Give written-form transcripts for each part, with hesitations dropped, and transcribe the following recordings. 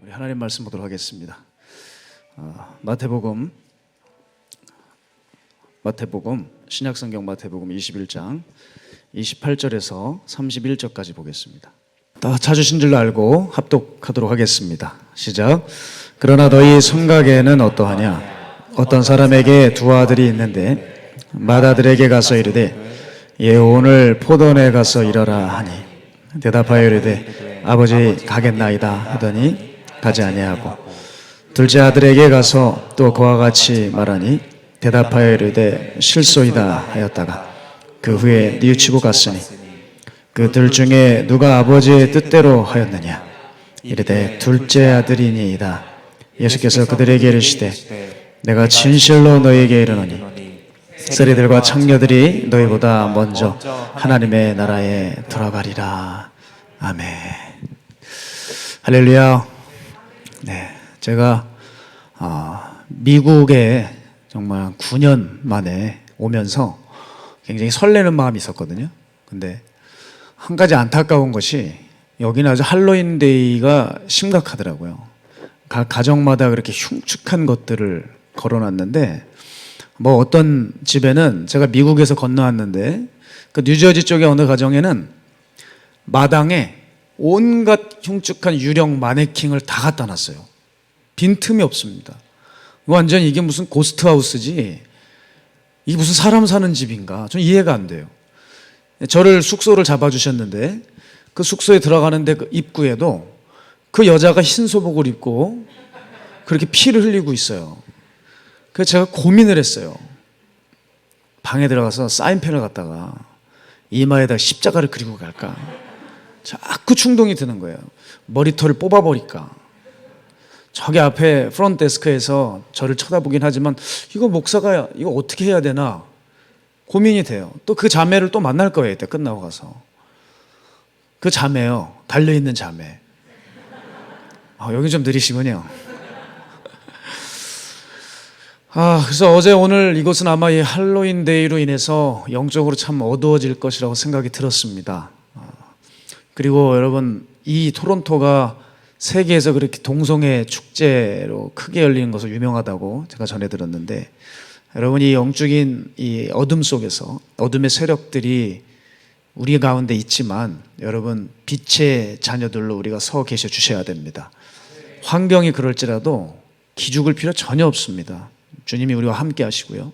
우리 하나님 말씀 보도록 하겠습니다. 마태복음 신약성경 마태복음 21장 28절에서 31절까지 보겠습니다. 다 찾으신 줄 알고 합독하도록 하겠습니다. 시작. 그러나 너희 생각에는 어떠하냐? 어떤 사람에게 두 아들이 있는데 맏아들에게 가서 이르되 오늘 포도원에 가서 일하라 하니 대답하여 이르되 아버지 가겠나이다 하더니 가지 아니하고 둘째 아들에게 가서 또 그와 같이 말하니 대답하여 이르되 실소이다 하였다가 그 후에 뉘우치고 갔으니 그들 중에 누가 아버지의 뜻대로 하였느냐? 이르되 둘째 아들이니이다. 예수께서 그들에게 이르시되 내가 진실로 너희에게 이르노니 세리들과 창녀들이 너희보다 먼저 하나님의 나라에 들어가리라. 아멘. 할렐루야. 네, 제가 미국에 정말 9년 만에 오면서 굉장히 설레는 마음이 있었거든요. 근데 한 가지 안타까운 것이 여기는 아주 할로윈데이가 심각하더라고요. 각 가정마다 그렇게 흉측한 것들을 걸어놨는데 뭐 어떤 집에는 제가 미국에서 건너왔는데 그 뉴저지 쪽의 어느 가정에는 마당에 온갖 흉측한 유령 마네킹을 다 갖다 놨어요. 빈틈이 없습니다. 완전 이게 무슨 고스트하우스지 이게 무슨 사람 사는 집인가 좀 이해가 안 돼요. 저를 숙소를 잡아주셨는데 그 숙소에 들어가는데 그 입구에도 그 여자가 흰 소복을 입고 그렇게 피를 흘리고 있어요. 그래서 제가 고민을 했어요. 방에 들어가서 사인펜을 갖다가 이마에다 십자가를 그리고 갈까? 자꾸 충동이 드는 거예요. 머리털을 뽑아버릴까? 저기 앞에 프론트 데스크에서 저를 쳐다보긴 하지만 이거 목사가 이거 어떻게 해야 되나 고민이 돼요. 또 그 자매를 또 만날 거예요. 이때 끝나고 가서. 그 자매요. 달려있는 자매. 여기 좀 느리시군요. 그래서 어제 오늘 이것은 아마 이 할로윈 데이로 인해서 영적으로 참 어두워질 것이라고 생각이 들었습니다. 그리고 여러분 이 토론토가 세계에서 그렇게 동성애 축제로 크게 열리는 것으로 유명하다고 제가 전해 들었는데 여러분 이 영적인 이 어둠 속에서 어둠의 세력들이 우리 가운데 있지만 여러분 빛의 자녀들로 우리가 서 계셔 주셔야 됩니다. 환경이 그럴지라도 기죽을 필요 전혀 없습니다. 주님이 우리와 함께 하시고요.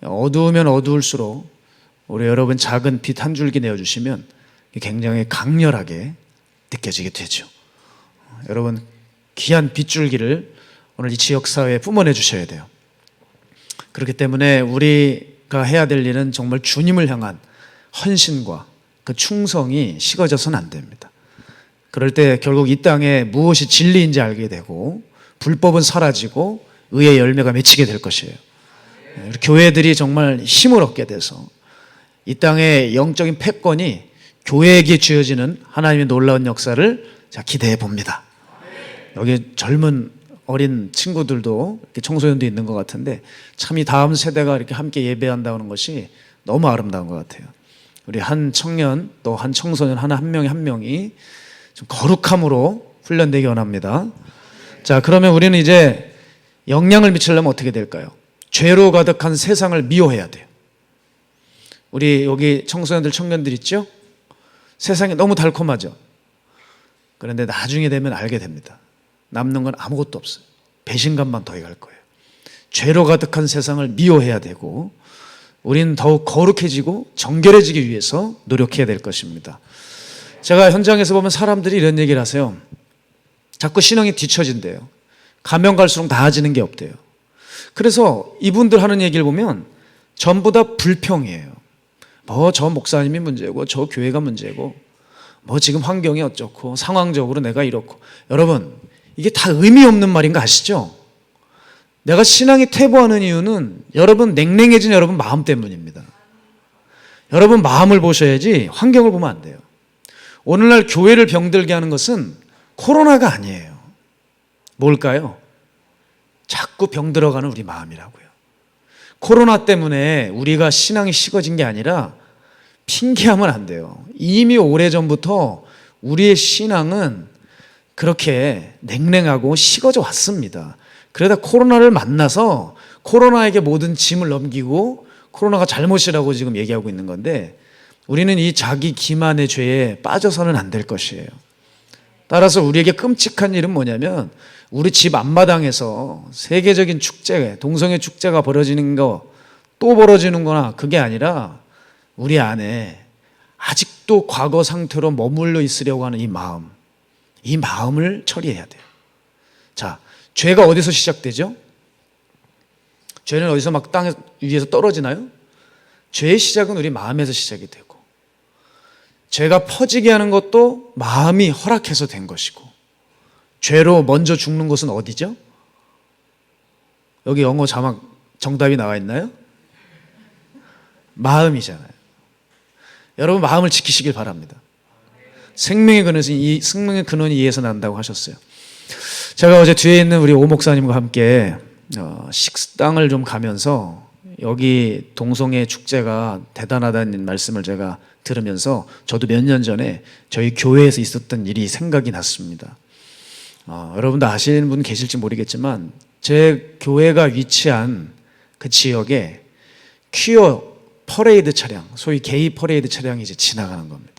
어두우면 어두울수록 우리 여러분 작은 빛 한 줄기 내어주시면 굉장히 강렬하게 느껴지게 되죠. 여러분 귀한 빗줄기를 오늘 이 지역사회에 뿜어내 주셔야 돼요. 그렇기 때문에 우리가 해야 될 일은 정말 주님을 향한 헌신과 그 충성이 식어져서는 안 됩니다. 그럴 때 결국 이 땅에 무엇이 진리인지 알게 되고 불법은 사라지고 의의 열매가 맺히게 될 것이에요. 교회들이 정말 힘을 얻게 돼서 이 땅의 영적인 패권이 교회에게 쥐어지는 하나님의 놀라운 역사를 기대해 봅니다. 여기 젊은 어린 친구들도 이렇게 청소년도 있는 것 같은데 참 이 다음 세대가 이렇게 함께 예배한다는 것이 너무 아름다운 것 같아요. 우리 한 청년 또 한 청소년 한 명이 좀 거룩함으로 훈련되기 원합니다. 자, 그러면 우리는 이제 영향을 미치려면 어떻게 될까요? 죄로 가득한 세상을 미워해야 돼요. 우리 여기 청소년들 청년들 있죠? 세상이 너무 달콤하죠. 그런데 나중에 되면 알게 됩니다. 남는 건 아무것도 없어요. 배신감만 더해갈 거예요. 죄로 가득한 세상을 미워해야 되고 우리는 더욱 거룩해지고 정결해지기 위해서 노력해야 될 것입니다. 제가 현장에서 보면 사람들이 이런 얘기를 하세요. 자꾸 신앙이 뒤처진대요. 가면 갈수록 나아지는 게 없대요. 그래서 이분들 하는 얘기를 보면 전부 다 불평이에요. 뭐 저 목사님이 문제고 저 교회가 문제고 뭐 지금 환경이 어쩌고 상황적으로 내가 이렇고. 여러분 이게 다 의미 없는 말인 거 아시죠? 내가 신앙이 퇴보하는 이유는 여러분 냉랭해진 여러분 마음 때문입니다. 여러분 마음을 보셔야지 환경을 보면 안 돼요. 오늘날 교회를 병들게 하는 것은 코로나가 아니에요. 뭘까요? 자꾸 병들어가는 우리 마음이라고요. 코로나 때문에 우리가 신앙이 식어진 게 아니라 핑계하면 안 돼요. 이미 오래전부터 우리의 신앙은 그렇게 냉랭하고 식어져 왔습니다. 그러다 코로나를 만나서 코로나에게 모든 짐을 넘기고 코로나가 잘못이라고 지금 얘기하고 있는 건데, 우리는 이 자기 기만의 죄에 빠져서는 안 될 것이에요. 따라서 우리에게 끔찍한 일은 뭐냐면, 우리 집 앞마당에서 세계적인 축제, 동성애 축제가 벌어지는 거, 또 벌어지는 거나 그게 아니라 우리 안에 아직도 과거 상태로 머물러 있으려고 하는 이 마음을 처리해야 돼요. 자, 죄가 어디서 시작되죠? 죄는 어디서 막 땅 위에서 떨어지나요? 죄의 시작은 우리 마음에서 시작이 되고, 죄가 퍼지게 하는 것도 마음이 허락해서 된 것이고, 죄로 먼저 죽는 곳은 어디죠? 여기 영어 자막 정답이 나와 있나요? 마음이잖아요. 여러분, 마음을 지키시길 바랍니다. 생명의 근원이 이에서 난다고 하셨어요. 제가 어제 뒤에 있는 우리 오 목사님과 함께 식당을 좀 가면서 여기 동성애 축제가 대단하다는 말씀을 제가 들으면서 저도 몇 년 전에 저희 교회에서 있었던 일이 생각이 났습니다. 여러분도 아시는 분 계실지 모르겠지만, 제 교회가 위치한 그 지역에 퀴어 퍼레이드 차량, 소위 게이 퍼레이드 차량이 이제 지나가는 겁니다.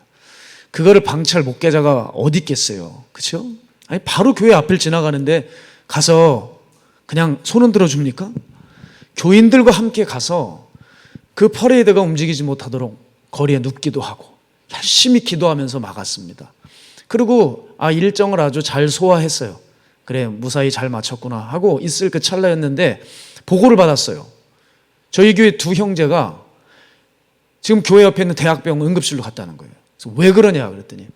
그거를 방치할 목회자가 어디 있겠어요? 그렇죠? 아니, 바로 교회 앞을 지나가는데 가서 그냥 손 흔들어 줍니까? 교인들과 함께 가서 그 퍼레이드가 움직이지 못하도록 거리에 눕기도 하고 열심히 기도하면서 막았습니다. 그리고 일정을 아주 잘 소화했어요. 그래, 무사히 잘 마쳤구나 하고 있을 그 찰나였는데 보고를 받았어요. 저희 교회 두 형제가 지금 교회 옆에 있는 대학병원 응급실로 갔다는 거예요. 그래서 왜 그러냐 그랬더니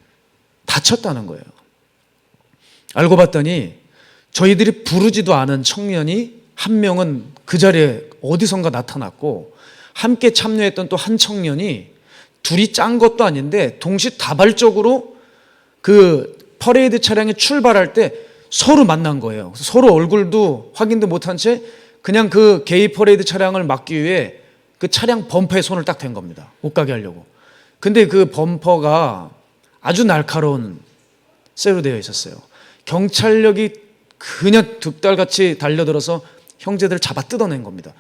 다쳤다는 거예요. 알고 봤더니 저희들이 부르지도 않은 청년이 한 명은 그 자리에 어디선가 나타났고, 함께 참여했던 또 한 청년이 둘이 짠 것도 아닌데 동시다발적으로 그 퍼레이드 차량이 출발할 때 서로 만난 거예요. 서로 얼굴도 확인도 못한 채 그냥 그 게이 퍼레이드 차량을 막기 위해 그 차량 범퍼에 손을 딱 댄 겁니다. 못 가게 하려고. 근데 그 범퍼가 아주 날카로운 쇠로 되어 있었어요. 경찰력이 그냥 득달같이 달려들어서 형제들을 잡아 뜯어낸 겁니다.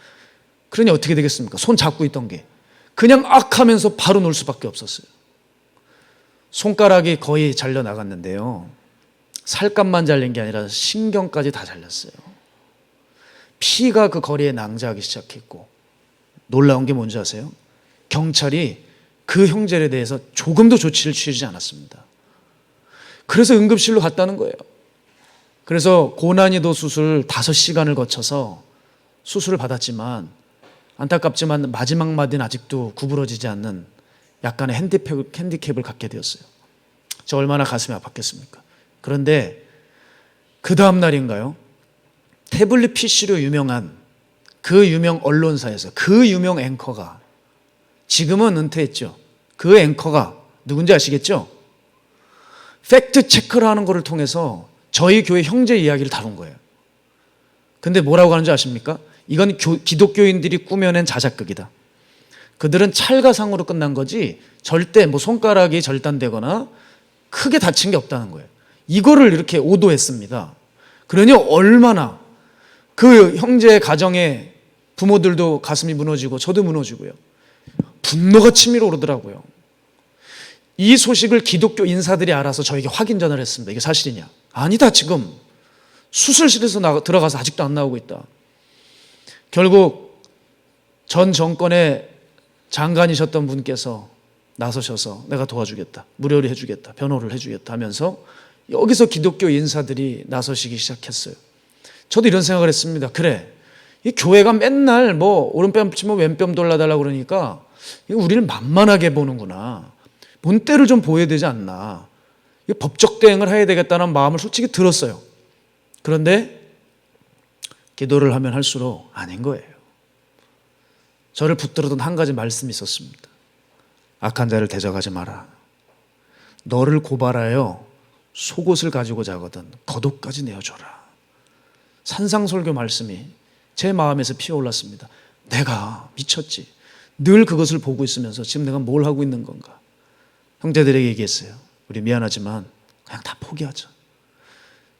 그러니 어떻게 되겠습니까? 손 잡고 있던 게 그냥 악 하면서 바로 놓을 수밖에 없었어요. 손가락이 거의 잘려 나갔는데요, 살갗만 잘린 게 아니라 신경까지 다 잘렸어요. 피가 그 거리에 낭자하기 시작했고, 놀라운 게 뭔지 아세요? 경찰이 그 형제에 대해서 조금도 조치를 취하지 않았습니다. 그래서 응급실로 갔다는 거예요. 그래서 고난이도 수술 5시간을 거쳐서 수술을 받았지만, 안타깝지만 마지막 마디는 아직도 구부러지지 않는 약간의 핸디캡을 갖게 되었어요. 저 얼마나 가슴이 아팠겠습니까? 그런데 그 다음 날인가요? 태블릿 PC로 유명한 그 유명 언론사에서 그 유명 앵커가, 지금은 은퇴했죠, 그 앵커가 누군지 아시겠죠? 팩트 체크를 하는 것을 통해서 저희 교회 형제 이야기를 다룬 거예요. 근데 뭐라고 하는지 아십니까? 이건 기독교인들이 꾸며낸 자작극이다. 그들은 찰가상으로 끝난 거지 절대 손가락이 절단되거나 크게 다친 게 없다는 거예요. 이거를 이렇게 오도했습니다. 그러니 얼마나 그 형제의 가정에 부모들도 가슴이 무너지고 저도 무너지고요. 분노가 치밀어 오르더라고요. 이 소식을 기독교 인사들이 알아서 저에게 확인 전화를 했습니다. 이게 사실이냐? 아니다, 지금 수술실에서 들어가서 아직도 안 나오고 있다. 결국 전 정권의 장관이셨던 분께서 나서셔서 내가 도와주겠다, 무료로 해주겠다, 변호를 해주겠다 하면서 여기서 기독교 인사들이 나서시기 시작했어요. 저도 이런 생각을 했습니다. 그래, 이 교회가 맨날 오른뺨 치면 왼뺨 돌려달라고 그러니까 우리를 만만하게 보는구나, 본때를 좀 보여야 되지 않나, 법적 대응을 해야 되겠다는 마음을 솔직히 들었어요. 그런데 기도를 하면 할수록 아닌 거예요. 저를 붙들었던 한 가지 말씀이 있었습니다. 악한 자를 대적하지 마라. 너를 고발하여 속옷을 가지고 자거든 겉옷까지 내어줘라. 산상설교 말씀이 제 마음에서 피어올랐습니다. 내가 미쳤지. 늘 그것을 보고 있으면서 지금 내가 뭘 하고 있는 건가. 형제들에게 얘기했어요. 우리 미안하지만 그냥 다 포기하자.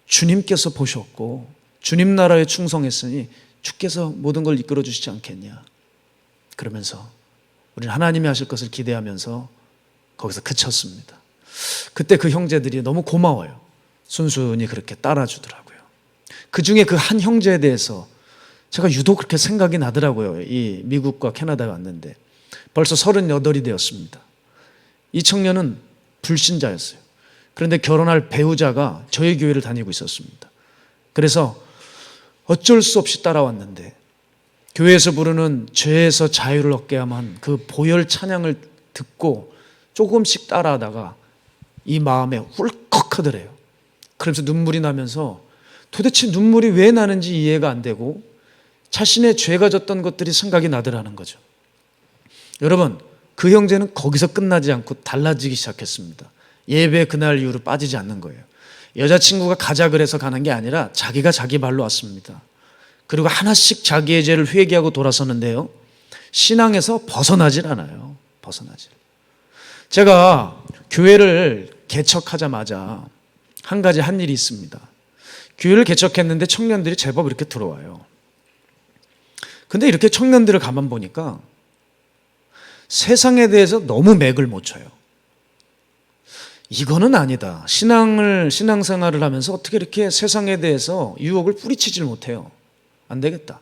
주님께서 보셨고 주님 나라에 충성했으니 주께서 모든 걸 이끌어 주시지 않겠냐. 그러면서 우리는 하나님이 하실 것을 기대하면서 거기서 그쳤습니다. 그때 그 형제들이 너무 고마워요. 순순히 그렇게 따라주더라고요. 그 중에 그 한 형제에 대해서 제가 유독 그렇게 생각이 나더라고요. 이 미국과 캐나다에 왔는데 벌써 38이 되었습니다. 이 청년은 불신자였어요. 그런데 결혼할 배우자가 저희 교회를 다니고 있었습니다. 그래서 어쩔 수 없이 따라왔는데 교회에서 부르는 죄에서 자유를 얻게 하면 그 보혈 찬양을 듣고 조금씩 따라하다가 이 마음에 울컥하더래요. 그러면서 눈물이 나면서 도대체 눈물이 왜 나는지 이해가 안 되고 자신의 죄가 졌던 것들이 생각이 나더라는 거죠. 여러분, 그 형제는 거기서 끝나지 않고 달라지기 시작했습니다. 예배 그날 이후로 빠지지 않는 거예요. 여자친구가 가자 그래서 가는 게 아니라 자기가 자기 발로 왔습니다. 그리고 하나씩 자기의 죄를 회개하고 돌아서는데요, 신앙에서 벗어나질 않아요. 벗어나질. 제가 교회를 개척하자마자 한 가지 한 일이 있습니다. 교회를 개척했는데 청년들이 제법 이렇게 들어와요. 근데 이렇게 청년들을 가만 보니까 세상에 대해서 너무 맥을 못 쳐요. 이거는 아니다. 신앙생활을 하면서 어떻게 이렇게 세상에 대해서 유혹을 뿌리치질 못해요. 안 되겠다.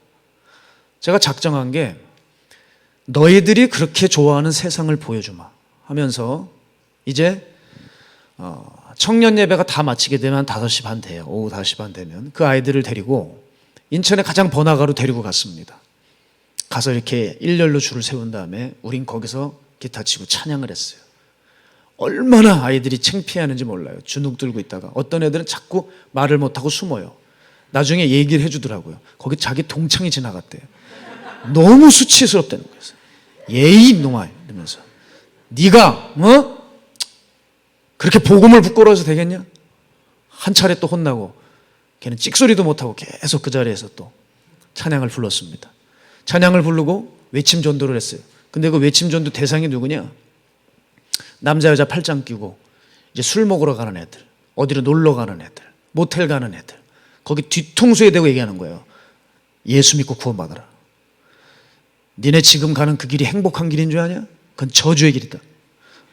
제가 작정한 게 너희들이 그렇게 좋아하는 세상을 보여주마 하면서 이제 청년 예배가 다 마치게 되면 5시 반 돼요. 오후 5시 반 되면 그 아이들을 데리고 인천의 가장 번화가로 데리고 갔습니다. 가서 이렇게 일렬로 줄을 세운 다음에 우린 거기서 기타 치고 찬양을 했어요. 얼마나 아이들이 창피하는지 몰라요. 주눅 들고 있다가 어떤 애들은 자꾸 말을 못하고 숨어요. 나중에 얘기를 해주더라고요. 거기 자기 동창이 지나갔대요. 너무 수치스럽다는 거예요. 예의 이놈아 이러면서 네가 그렇게 복음을 부끄러워서 되겠냐? 한 차례 또 혼나고 걔는 찍소리도 못하고 계속 그 자리에서 또 찬양을 불렀습니다. 찬양을 부르고 외침 전도를 했어요. 근데 그 외침 전도 대상이 누구냐? 남자 여자 팔짱 끼고 이제 술 먹으러 가는 애들, 어디로 놀러 가는 애들, 모텔 가는 애들, 거기 뒤통수에 대고 얘기하는 거예요. 예수 믿고 구원받아라. 니네 지금 가는 그 길이 행복한 길인 줄 아냐? 그건 저주의 길이다.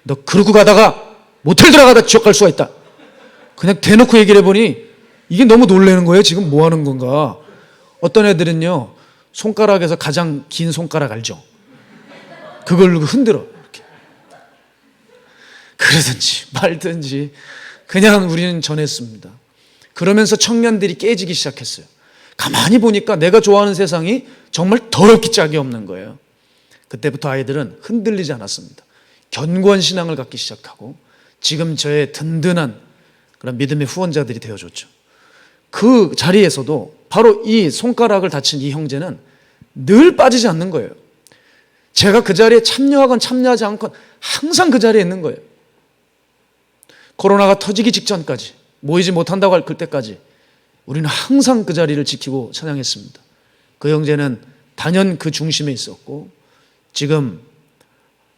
너 그러고 가다가 모텔 들어가다 지옥 갈 수가 있다. 그냥 대놓고 얘기를 해보니 이게 너무 놀라는 거예요. 지금 뭐 하는 건가? 어떤 애들은요, 손가락에서 가장 긴 손가락 알죠? 그걸 흔들어 이렇게. 그러든지 말든지 그냥 우리는 전했습니다. 그러면서 청년들이 깨지기 시작했어요. 가만히 보니까 내가 좋아하는 세상이 정말 더럽기 짝이 없는 거예요. 그때부터 아이들은 흔들리지 않았습니다. 견고한 신앙을 갖기 시작하고 지금 저의 든든한 그런 믿음의 후원자들이 되어줬죠. 그 자리에서도 바로 이 손가락을 다친 이 형제는 늘 빠지지 않는 거예요. 제가 그 자리에 참여하건 참여하지 않건 항상 그 자리에 있는 거예요. 코로나가 터지기 직전까지, 모이지 못한다고 할 그때까지 우리는 항상 그 자리를 지키고 찬양했습니다. 그 형제는 단연 그 중심에 있었고 지금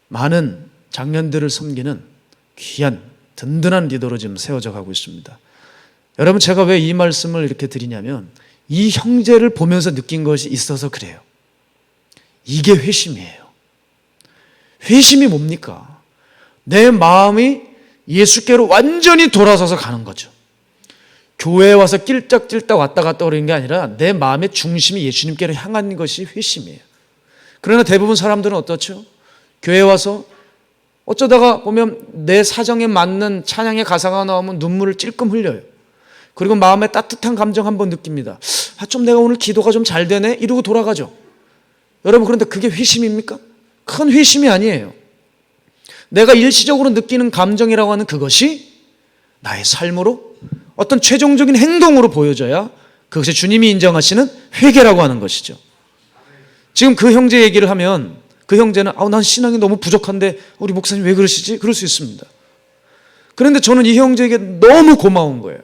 많은 장년들을 섬기는 귀한 든든한 리더로 지금 세워져 가고 있습니다. 여러분, 제가 왜 이 말씀을 이렇게 드리냐면 이 형제를 보면서 느낀 것이 있어서 그래요. 이게 회심이에요. 회심이 뭡니까? 내 마음이 예수께로 완전히 돌아서서 가는 거죠. 교회에 와서 낄딱낄딱 왔다 갔다 그러는 게 아니라 내 마음의 중심이 예수님께로 향한 것이 회심이에요. 그러나 대부분 사람들은 어떻죠? 교회에 와서 어쩌다가 보면 내 사정에 맞는 찬양의 가사가 나오면 눈물을 찔끔 흘려요. 그리고 마음에 따뜻한 감정 한번 느낍니다. 좀 내가 오늘 기도가 좀 잘 되네? 이러고 돌아가죠. 여러분, 그런데 그게 회심입니까? 큰 회심이 아니에요. 내가 일시적으로 느끼는 감정이라고 하는 그것이 나의 삶으로 어떤 최종적인 행동으로 보여져야 그것이 주님이 인정하시는 회개라고 하는 것이죠. 지금 그 형제 얘기를 하면 그 형제는 난 신앙이 너무 부족한데 우리 목사님 왜 그러시지? 그럴 수 있습니다. 그런데 저는 이 형제에게 너무 고마운 거예요.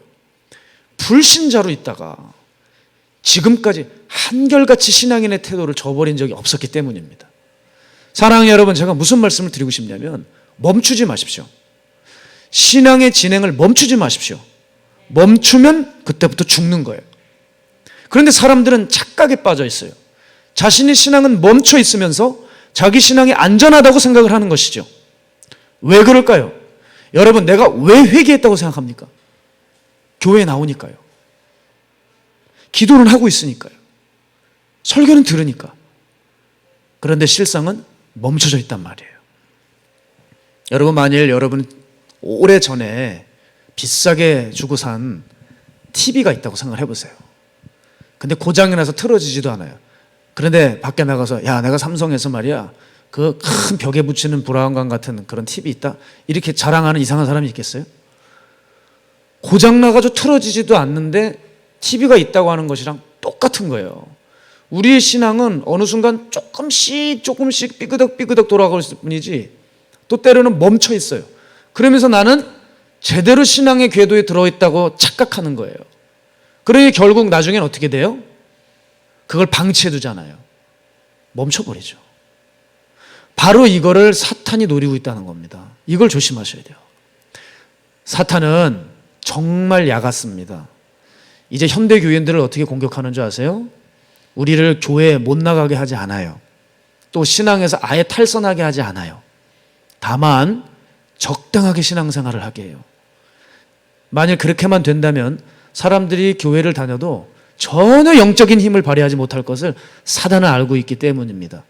불신자로 있다가 지금까지 한결같이 신앙인의 태도를 저버린 적이 없었기 때문입니다. 사랑하는 여러분, 제가 무슨 말씀을 드리고 싶냐면 멈추지 마십시오. 신앙의 진행을 멈추지 마십시오. 멈추면 그때부터 죽는 거예요. 그런데 사람들은 착각에 빠져 있어요. 자신의 신앙은 멈춰 있으면서 자기 신앙이 안전하다고 생각을 하는 것이죠. 왜 그럴까요? 여러분, 내가 왜 회개했다고 생각합니까? 교회에 나오니까요. 기도는 하고 있으니까요. 설교는 들으니까. 그런데 실상은 멈춰져 있단 말이에요. 여러분, 만일 여러분 오래전에 비싸게 주고 산 TV가 있다고 생각을 해보세요. 근데 고장이 나서 틀어지지도 않아요. 그런데 밖에 나가서 야, 내가 삼성에서 말이야 그 큰 벽에 붙이는 브라운관 같은 그런 TV 있다, 이렇게 자랑하는 이상한 사람이 있겠어요? 고장 나가지고 틀어지지도 않는데 TV가 있다고 하는 것이랑 똑같은 거예요. 우리의 신앙은 어느 순간 조금씩 삐그덕 돌아갈 뿐이지 또 때로는 멈춰 있어요. 그러면서 나는 제대로 신앙의 궤도에 들어있다고 착각하는 거예요. 그러니 결국 나중엔 어떻게 돼요? 그걸 방치해 두잖아요. 멈춰버리죠. 바로 이거를 사탄이 노리고 있다는 겁니다. 이걸 조심하셔야 돼요. 사탄은 정말 야같습니다. 이제 현대 교인들을 어떻게 공격하는 줄 아세요? 우리를 교회에 못 나가게 하지 않아요. 또 신앙에서 아예 탈선하게 하지 않아요. 다만 적당하게 신앙생활을 하게 해요. 만일 그렇게만 된다면 사람들이 교회를 다녀도 전혀 영적인 힘을 발휘하지 못할 것을 사단은 알고 있기 때문입니다.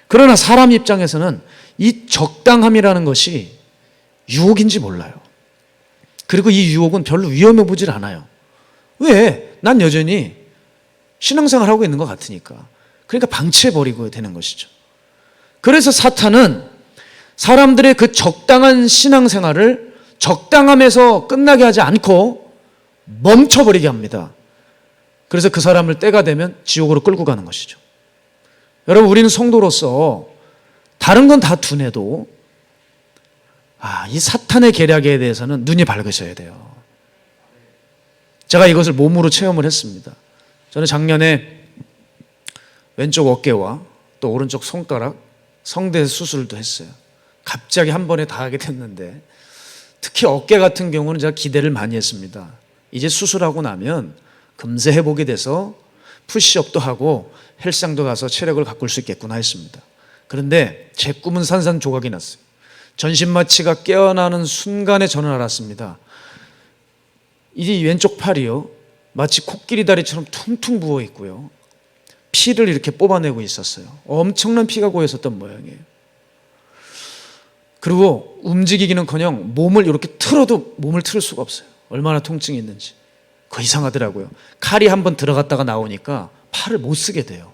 그러나 사람 입장에서는 이 적당함이라는 것이 유혹인지 몰라요. 그리고 이 유혹은 별로 위험해 보질 않아요. 왜? 난 여전히 신앙생활 하고 있는 것 같으니까. 그러니까 방치해버리고 되는 것이죠. 그래서 사탄은 사람들의 그 적당한 신앙생활을 적당함에서 끝나게 하지 않고 멈춰버리게 합니다. 그래서 그 사람을 때가 되면 지옥으로 끌고 가는 것이죠. 여러분, 우리는 성도로서 다른 건 다 둔해도 이 사탄의 계략에 대해서는 눈이 밝으셔야 돼요. 제가 이것을 몸으로 체험을 했습니다. 저는 작년에 왼쪽 어깨와 또 오른쪽 손가락 성대 수술도 했어요. 갑자기 한 번에 다 하게 됐는데, 특히 어깨 같은 경우는 제가 기대를 많이 했습니다. 이제 수술하고 나면 금세 회복이 돼서 푸시업도 하고 헬스장도 가서 체력을 가꿀 수 있겠구나 했습니다. 그런데 제 꿈은 산산조각이 났어요. 전신마취가 깨어나는 순간에 저는 알았습니다. 이 왼쪽 팔이요, 마치 코끼리 다리처럼 퉁퉁 부어 있고요, 피를 이렇게 뽑아내고 있었어요. 엄청난 피가 고여 있었던 모양이에요. 그리고 움직이기는커녕 몸을 이렇게 틀어도 몸을 틀을 수가 없어요. 얼마나 통증이 있는지. 그거 이상하더라고요. 칼이 한번 들어갔다가 나오니까 팔을 못 쓰게 돼요.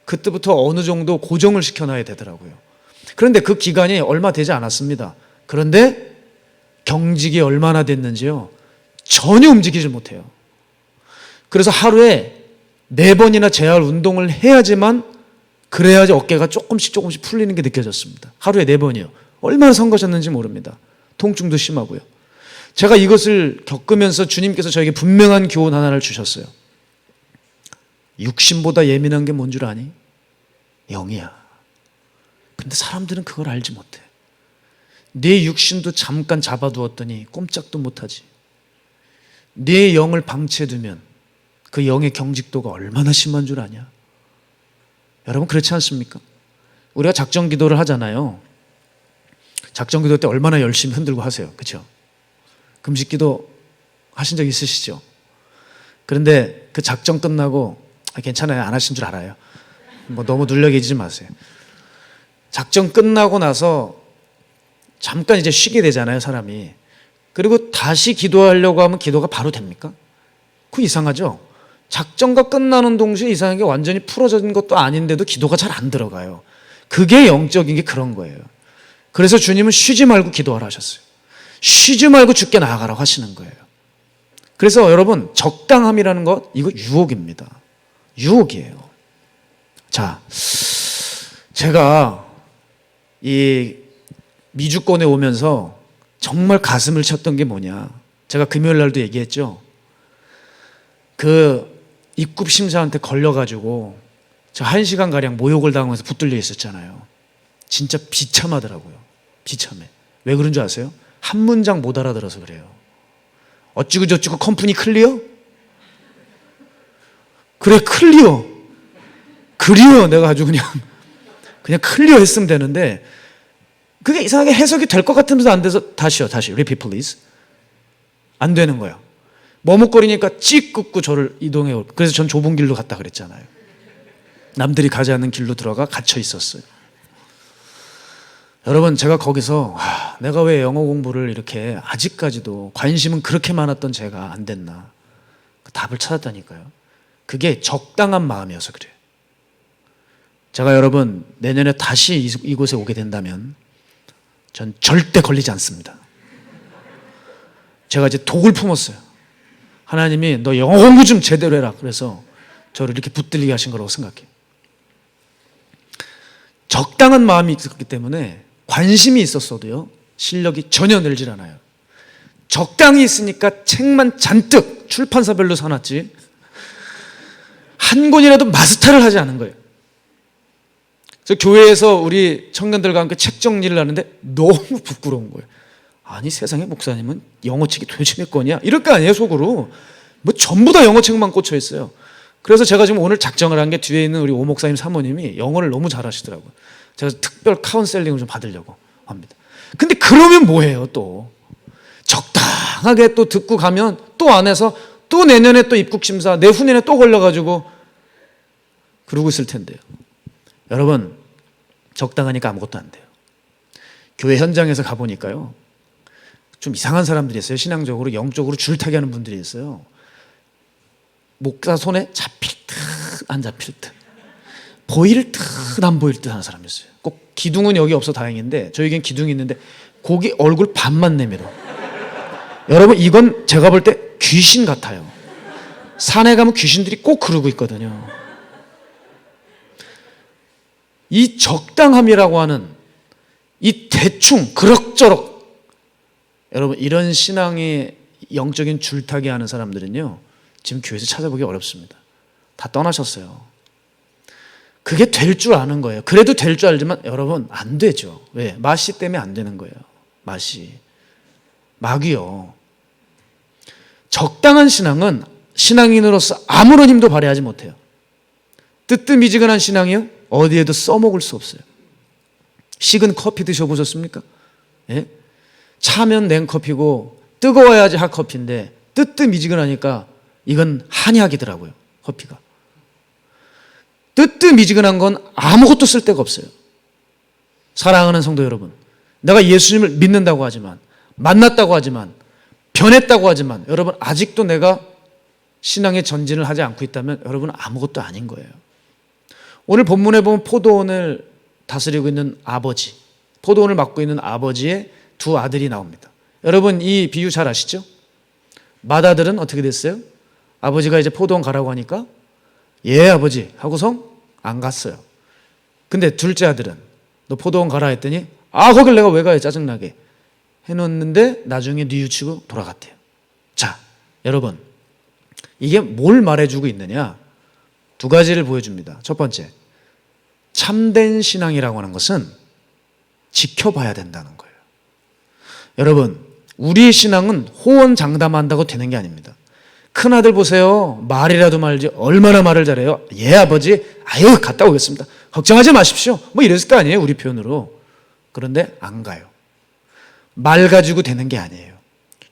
그때부터 어느 정도 고정을 시켜놔야 되더라고요. 그런데 그 기간이 얼마 되지 않았습니다. 그런데 경직이 얼마나 됐는지요, 전혀 움직이질 못해요. 그래서 하루에 4번이나 재활 운동을 해야지만, 그래야지 어깨가 조금씩 풀리는 게 느껴졌습니다. 하루에 4번이요. 얼마나 성가셨는지 모릅니다. 통증도 심하고요. 제가 이것을 겪으면서 주님께서 저에게 분명한 교훈 하나를 주셨어요. 육신보다 예민한 게 뭔 줄 아니? 영이야. 근데 사람들은 그걸 알지 못해. 내 육신도 잠깐 잡아두었더니 꼼짝도 못하지. 내 영을 방치해두면 그 영의 경직도가 얼마나 심한 줄 아냐? 여러분, 그렇지 않습니까? 우리가 작정 기도를 하잖아요. 작정 기도 때 얼마나 열심히 흔들고 하세요. 그렇죠? 금식 기도 하신 적 있으시죠? 그런데 그 작정 끝나고 괜찮아요, 안 하신 줄 알아요. 너무 눌려계시지 마세요. 작정 끝나고 나서 잠깐 이제 쉬게 되잖아요, 사람이. 그리고 다시 기도하려고 하면 기도가 바로 됩니까? 그거 이상하죠? 작정과 끝나는 동시에 이상하게 완전히 풀어진 것도 아닌데도 기도가 잘 안 들어가요. 그게 영적인 게 그런 거예요. 그래서 주님은 쉬지 말고 기도하라 하셨어요. 쉬지 말고 주께 나아가라고 하시는 거예요. 그래서 여러분, 적당함이라는 것, 이거 유혹입니다. 유혹이에요. 자, 제가 이 미주권에 오면서 정말 가슴을 쳤던 게 뭐냐, 제가 금요일 날도 얘기했죠. 그 입국 심사한테 걸려가지고 저 1시간가량 모욕을 당하면서 붙들려 있었잖아요. 진짜 비참하더라고요. 비참해. 왜 그런 줄 아세요? 한 문장 못 알아들어서 그래요. 어찌고 저찌고 컴퍼니 클리어? 그래 클리어. 그리워. 내가 아주 그냥 클리어 했으면 되는데 그게 이상하게 해석이 될 것 같으면서 안 돼서 다시 repeat please. 안 되는 거야. 머뭇거리니까 찍 긋고 저를 이동해 올. 그래서 전 좁은 길로 갔다 그랬잖아요. 남들이 가지 않는 길로 들어가 갇혀 있었어요. 여러분, 제가 거기서 내가 왜 영어 공부를 이렇게 아직까지도 관심은 그렇게 많았던 제가 안 됐나. 그 답을 찾았다니까요. 그게 적당한 마음이어서 그래요. 제가 여러분 내년에 다시 이곳에 오게 된다면 전 절대 걸리지 않습니다. 제가 이제 독을 품었어요. 하나님이 너 영어 공부 좀 제대로 해라. 그래서 저를 이렇게 붙들리게 하신 거라고 생각해요. 적당한 마음이 있었기 때문에 관심이 있었어도요 실력이 전혀 늘질 않아요. 적당히 있으니까 책만 잔뜩 출판사별로 사놨지 한 권이라도 마스터를 하지 않은 거예요. 그래서 교회에서 우리 청년들과 함께 책 정리를 하는데 너무 부끄러운 거예요. 아니 세상에 목사님은 영어책이 도대체 몇 권이야? 이럴 거 아니에요 속으로. 뭐 전부 다 영어책만 꽂혀 있어요. 그래서 제가 지금 오늘 작정을 한 게 뒤에 있는 우리 오 목사님 사모님이 영어를 너무 잘하시더라고요. 제가 특별 카운셀링을 좀 받으려고 합니다. 근데 그러면 뭐해요 또. 적당하게 또 듣고 가면 또 안 해서 또 내년에 또 입국심사 내후년에 또 걸려가지고 그러고 있을 텐데요. 여러분 적당하니까 아무것도 안 돼요. 교회 현장에서 가보니까요 좀 이상한 사람들이 있어요. 신앙적으로 영적으로 줄타기 하는 분들이 있어요. 목사 손에 잡힐 듯 안 잡힐 듯 보일 듯 안 보일 듯 하는 사람이 있어요. 꼭 기둥은 여기 없어 다행인데 저에겐 기둥이 있는데 거기 얼굴 반만 내밀어. 여러분 이건 제가 볼 때 귀신 같아요. 산에 가면 귀신들이 꼭 그러고 있거든요. 이 적당함이라고 하는 이 대충 그럭저럭 여러분 이런 신앙의 영적인 줄타기 하는 사람들은요 지금 교회에서 찾아보기 어렵습니다. 다 떠나셨어요. 그게 될 줄 아는 거예요. 그래도 될 줄 알지만 여러분 안 되죠. 왜? 맛이 때문에 안 되는 거예요. 맛이. 막이요. 적당한 신앙은 신앙인으로서 아무런 힘도 발휘하지 못해요. 뜨뜻미지근한 신앙이요? 어디에도 써먹을 수 없어요. 식은 커피 드셔보셨습니까? 예? 차면 냉커피고 뜨거워야지 핫커피인데 뜨뜻미지근하니까 이건 한약이더라고요. 커피가. 뜨뜻미지근한 건 아무것도 쓸 데가 없어요. 사랑하는 성도 여러분, 내가 예수님을 믿는다고 하지만 만났다고 하지만 변했다고 하지만 여러분 아직도 내가 신앙의 전진을 하지 않고 있다면 여러분 아무것도 아닌 거예요. 오늘 본문에 보면 포도원을 다스리고 있는 아버지, 포도원을 맡고 있는 아버지의 두 아들이 나옵니다. 여러분 이 비유 잘 아시죠? 맏아들은 어떻게 됐어요? 아버지가 이제 포도원 가라고 하니까 예 아버지 하고서 안 갔어요. 근데 둘째 아들은 너 포도원 가라 했더니 아 거길 내가 왜 가요 짜증나게 해놓는데 나중에 뉘우치고 돌아갔대요. 자 여러분 이게 뭘 말해주고 있느냐? 두 가지를 보여줍니다. 첫 번째, 참된 신앙이라고 하는 것은 지켜봐야 된다는 거예요. 여러분 우리의 신앙은 호언장담한다고 되는 게 아닙니다. 큰아들 보세요. 말이라도 말지 얼마나 말을 잘해요. 예 아버지 아유 갔다 오겠습니다. 걱정하지 마십시오. 뭐 이랬을 거 아니에요 우리 표현으로. 그런데 안 가요. 말 가지고 되는 게 아니에요.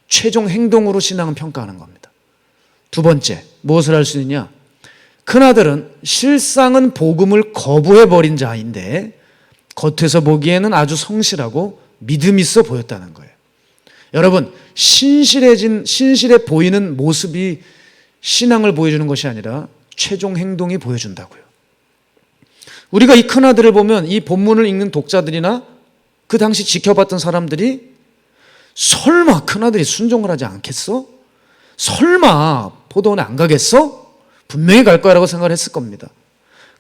최종 행동으로 신앙은 평가하는 겁니다. 두 번째 무엇을 할 수 있느냐? 큰아들은 실상은 복음을 거부해버린 자인데 겉에서 보기에는 아주 성실하고 믿음 있어 보였다는 거예요. 여러분 신실해 보이는 모습이 신앙을 보여주는 것이 아니라 최종 행동이 보여준다고요. 우리가 이 큰아들을 보면 이 본문을 읽는 독자들이나 그 당시 지켜봤던 사람들이 설마 큰아들이 순종을 하지 않겠어? 설마 포도원에 안 가겠어? 분명히 갈 거라고 생각을 했을 겁니다.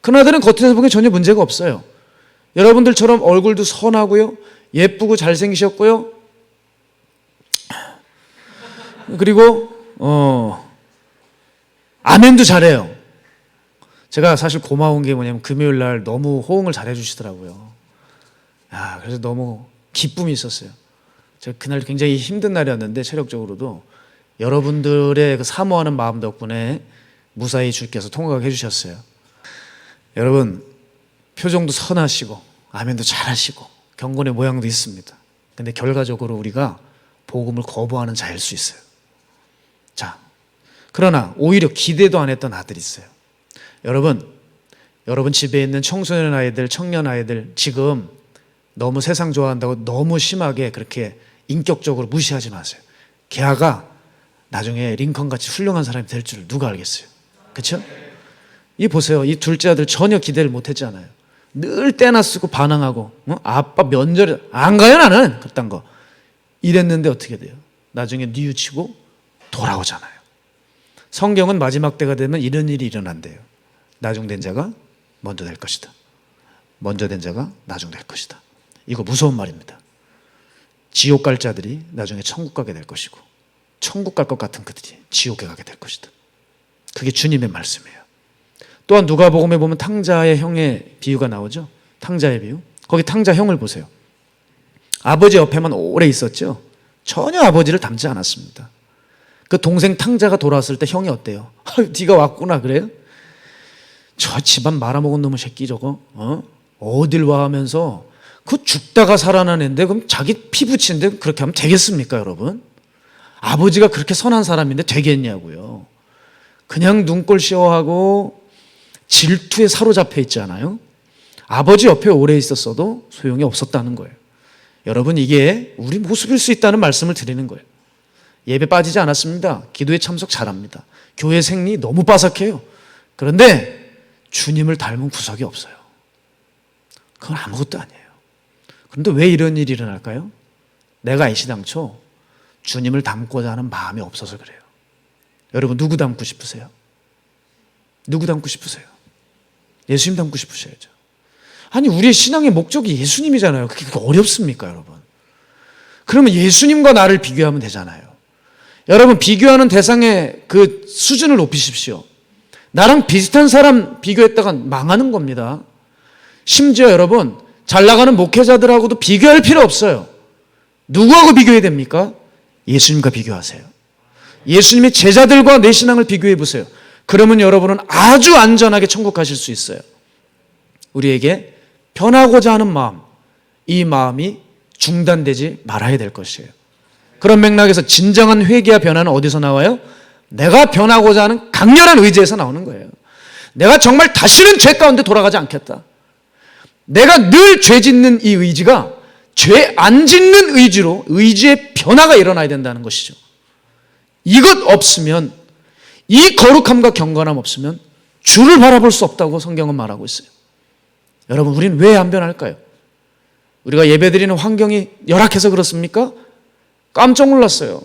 큰아들은 겉에서 보기엔 전혀 문제가 없어요. 여러분들처럼 얼굴도 선하고요. 예쁘고 잘생기셨고요. 그리고 아멘도 잘해요. 제가 사실 고마운 게 뭐냐면 금요일 날 너무 호응을 잘해 주시더라고요. 그래서 너무 기쁨이 있었어요. 제가 그날 굉장히 힘든 날이었는데 체력적으로도 여러분들의 그 사모하는 마음 덕분에 무사히 주께서 통과해 주셨어요. 여러분, 표정도 선하시고 아멘도 잘하시고 경건의 모양도 있습니다. 근데 결과적으로 우리가 복음을 거부하는 자일 수 있어요. 자, 그러나 오히려 기대도 안 했던 아들이 있어요. 여러분 집에 있는 청소년 아이들, 청년 아이들 지금 너무 세상 좋아한다고 너무 심하게 그렇게 인격적으로 무시하지 마세요. 걔가 나중에 링컨같이 훌륭한 사람이 될 줄 누가 알겠어요. 그렇죠? 이 보세요. 이 둘째 아들 전혀 기대를 못했잖아요. 늘 때나 쓰고 반항하고 아빠 면접에 안 가요 나는 그딴 거 이랬는데 어떻게 돼요? 나중에 뉘우치고 돌아오잖아요. 성경은 마지막 때가 되면 이런 일이 일어난대요. 나중 된 자가 먼저 될 것이다. 먼저 된 자가 나중 될 것이다. 이거 무서운 말입니다. 지옥 갈 자들이 나중에 천국 가게 될 것이고 천국 갈 것 같은 그들이 지옥에 가게 될 것이다. 그게 주님의 말씀이에요. 또한 누가복음에 보면 탕자의 형의 비유가 나오죠. 탕자의 비유. 거기 탕자 형을 보세요. 아버지 옆에만 오래 있었죠. 전혀 아버지를 닮지 않았습니다. 그 동생 탕자가 돌아왔을 때 형이 어때요? 네가 왔구나 그래요? 저 집안 말아먹은 놈의 새끼 저거 어딜 와 하면서 그 죽다가 살아나는데 그럼 자기 피 붙이는데 그렇게 하면 되겠습니까 여러분? 아버지가 그렇게 선한 사람인데 되겠냐고요. 그냥 눈꼴 시어하고 질투에 사로잡혀 있잖아요. 아버지 옆에 오래 있었어도 소용이 없었다는 거예요. 여러분 이게 우리 모습일 수 있다는 말씀을 드리는 거예요. 예배 빠지지 않았습니다. 기도에 참석 잘합니다. 교회 생리 너무 빠삭해요. 그런데 주님을 닮은 구석이 없어요. 그건 아무것도 아니에요. 그런데 왜 이런 일이 일어날까요? 내가 애시당초 주님을 닮고자 하는 마음이 없어서 그래요. 여러분 누구 닮고 싶으세요? 누구 닮고 싶으세요? 예수님 닮고 싶으셔야죠. 아니 우리의 신앙의 목적이 예수님이잖아요. 그게 어렵습니까 여러분? 그러면 예수님과 나를 비교하면 되잖아요. 여러분 비교하는 대상의 그 수준을 높이십시오. 나랑 비슷한 사람 비교했다가 망하는 겁니다. 심지어 여러분 잘 나가는 목회자들하고도 비교할 필요 없어요. 누구하고 비교해야 됩니까? 예수님과 비교하세요. 예수님의 제자들과 내 신앙을 비교해 보세요. 그러면 여러분은 아주 안전하게 천국 가실 수 있어요. 우리에게 변하고자 하는 마음, 이 마음이 중단되지 말아야 될 것이에요. 그런 맥락에서 진정한 회개와 변화는 어디서 나와요? 내가 변하고자 하는 강렬한 의지에서 나오는 거예요. 내가 정말 다시는 죄 가운데 돌아가지 않겠다. 내가 늘 죄 짓는 이 의지가 죄 안 짓는 의지로 의지의 변화가 일어나야 된다는 것이죠. 이것 없으면, 이 거룩함과 경건함 없으면 주를 바라볼 수 없다고 성경은 말하고 있어요. 여러분 우리는 왜 안 변할까요? 우리가 예배드리는 환경이 열악해서 그렇습니까? 깜짝 놀랐어요.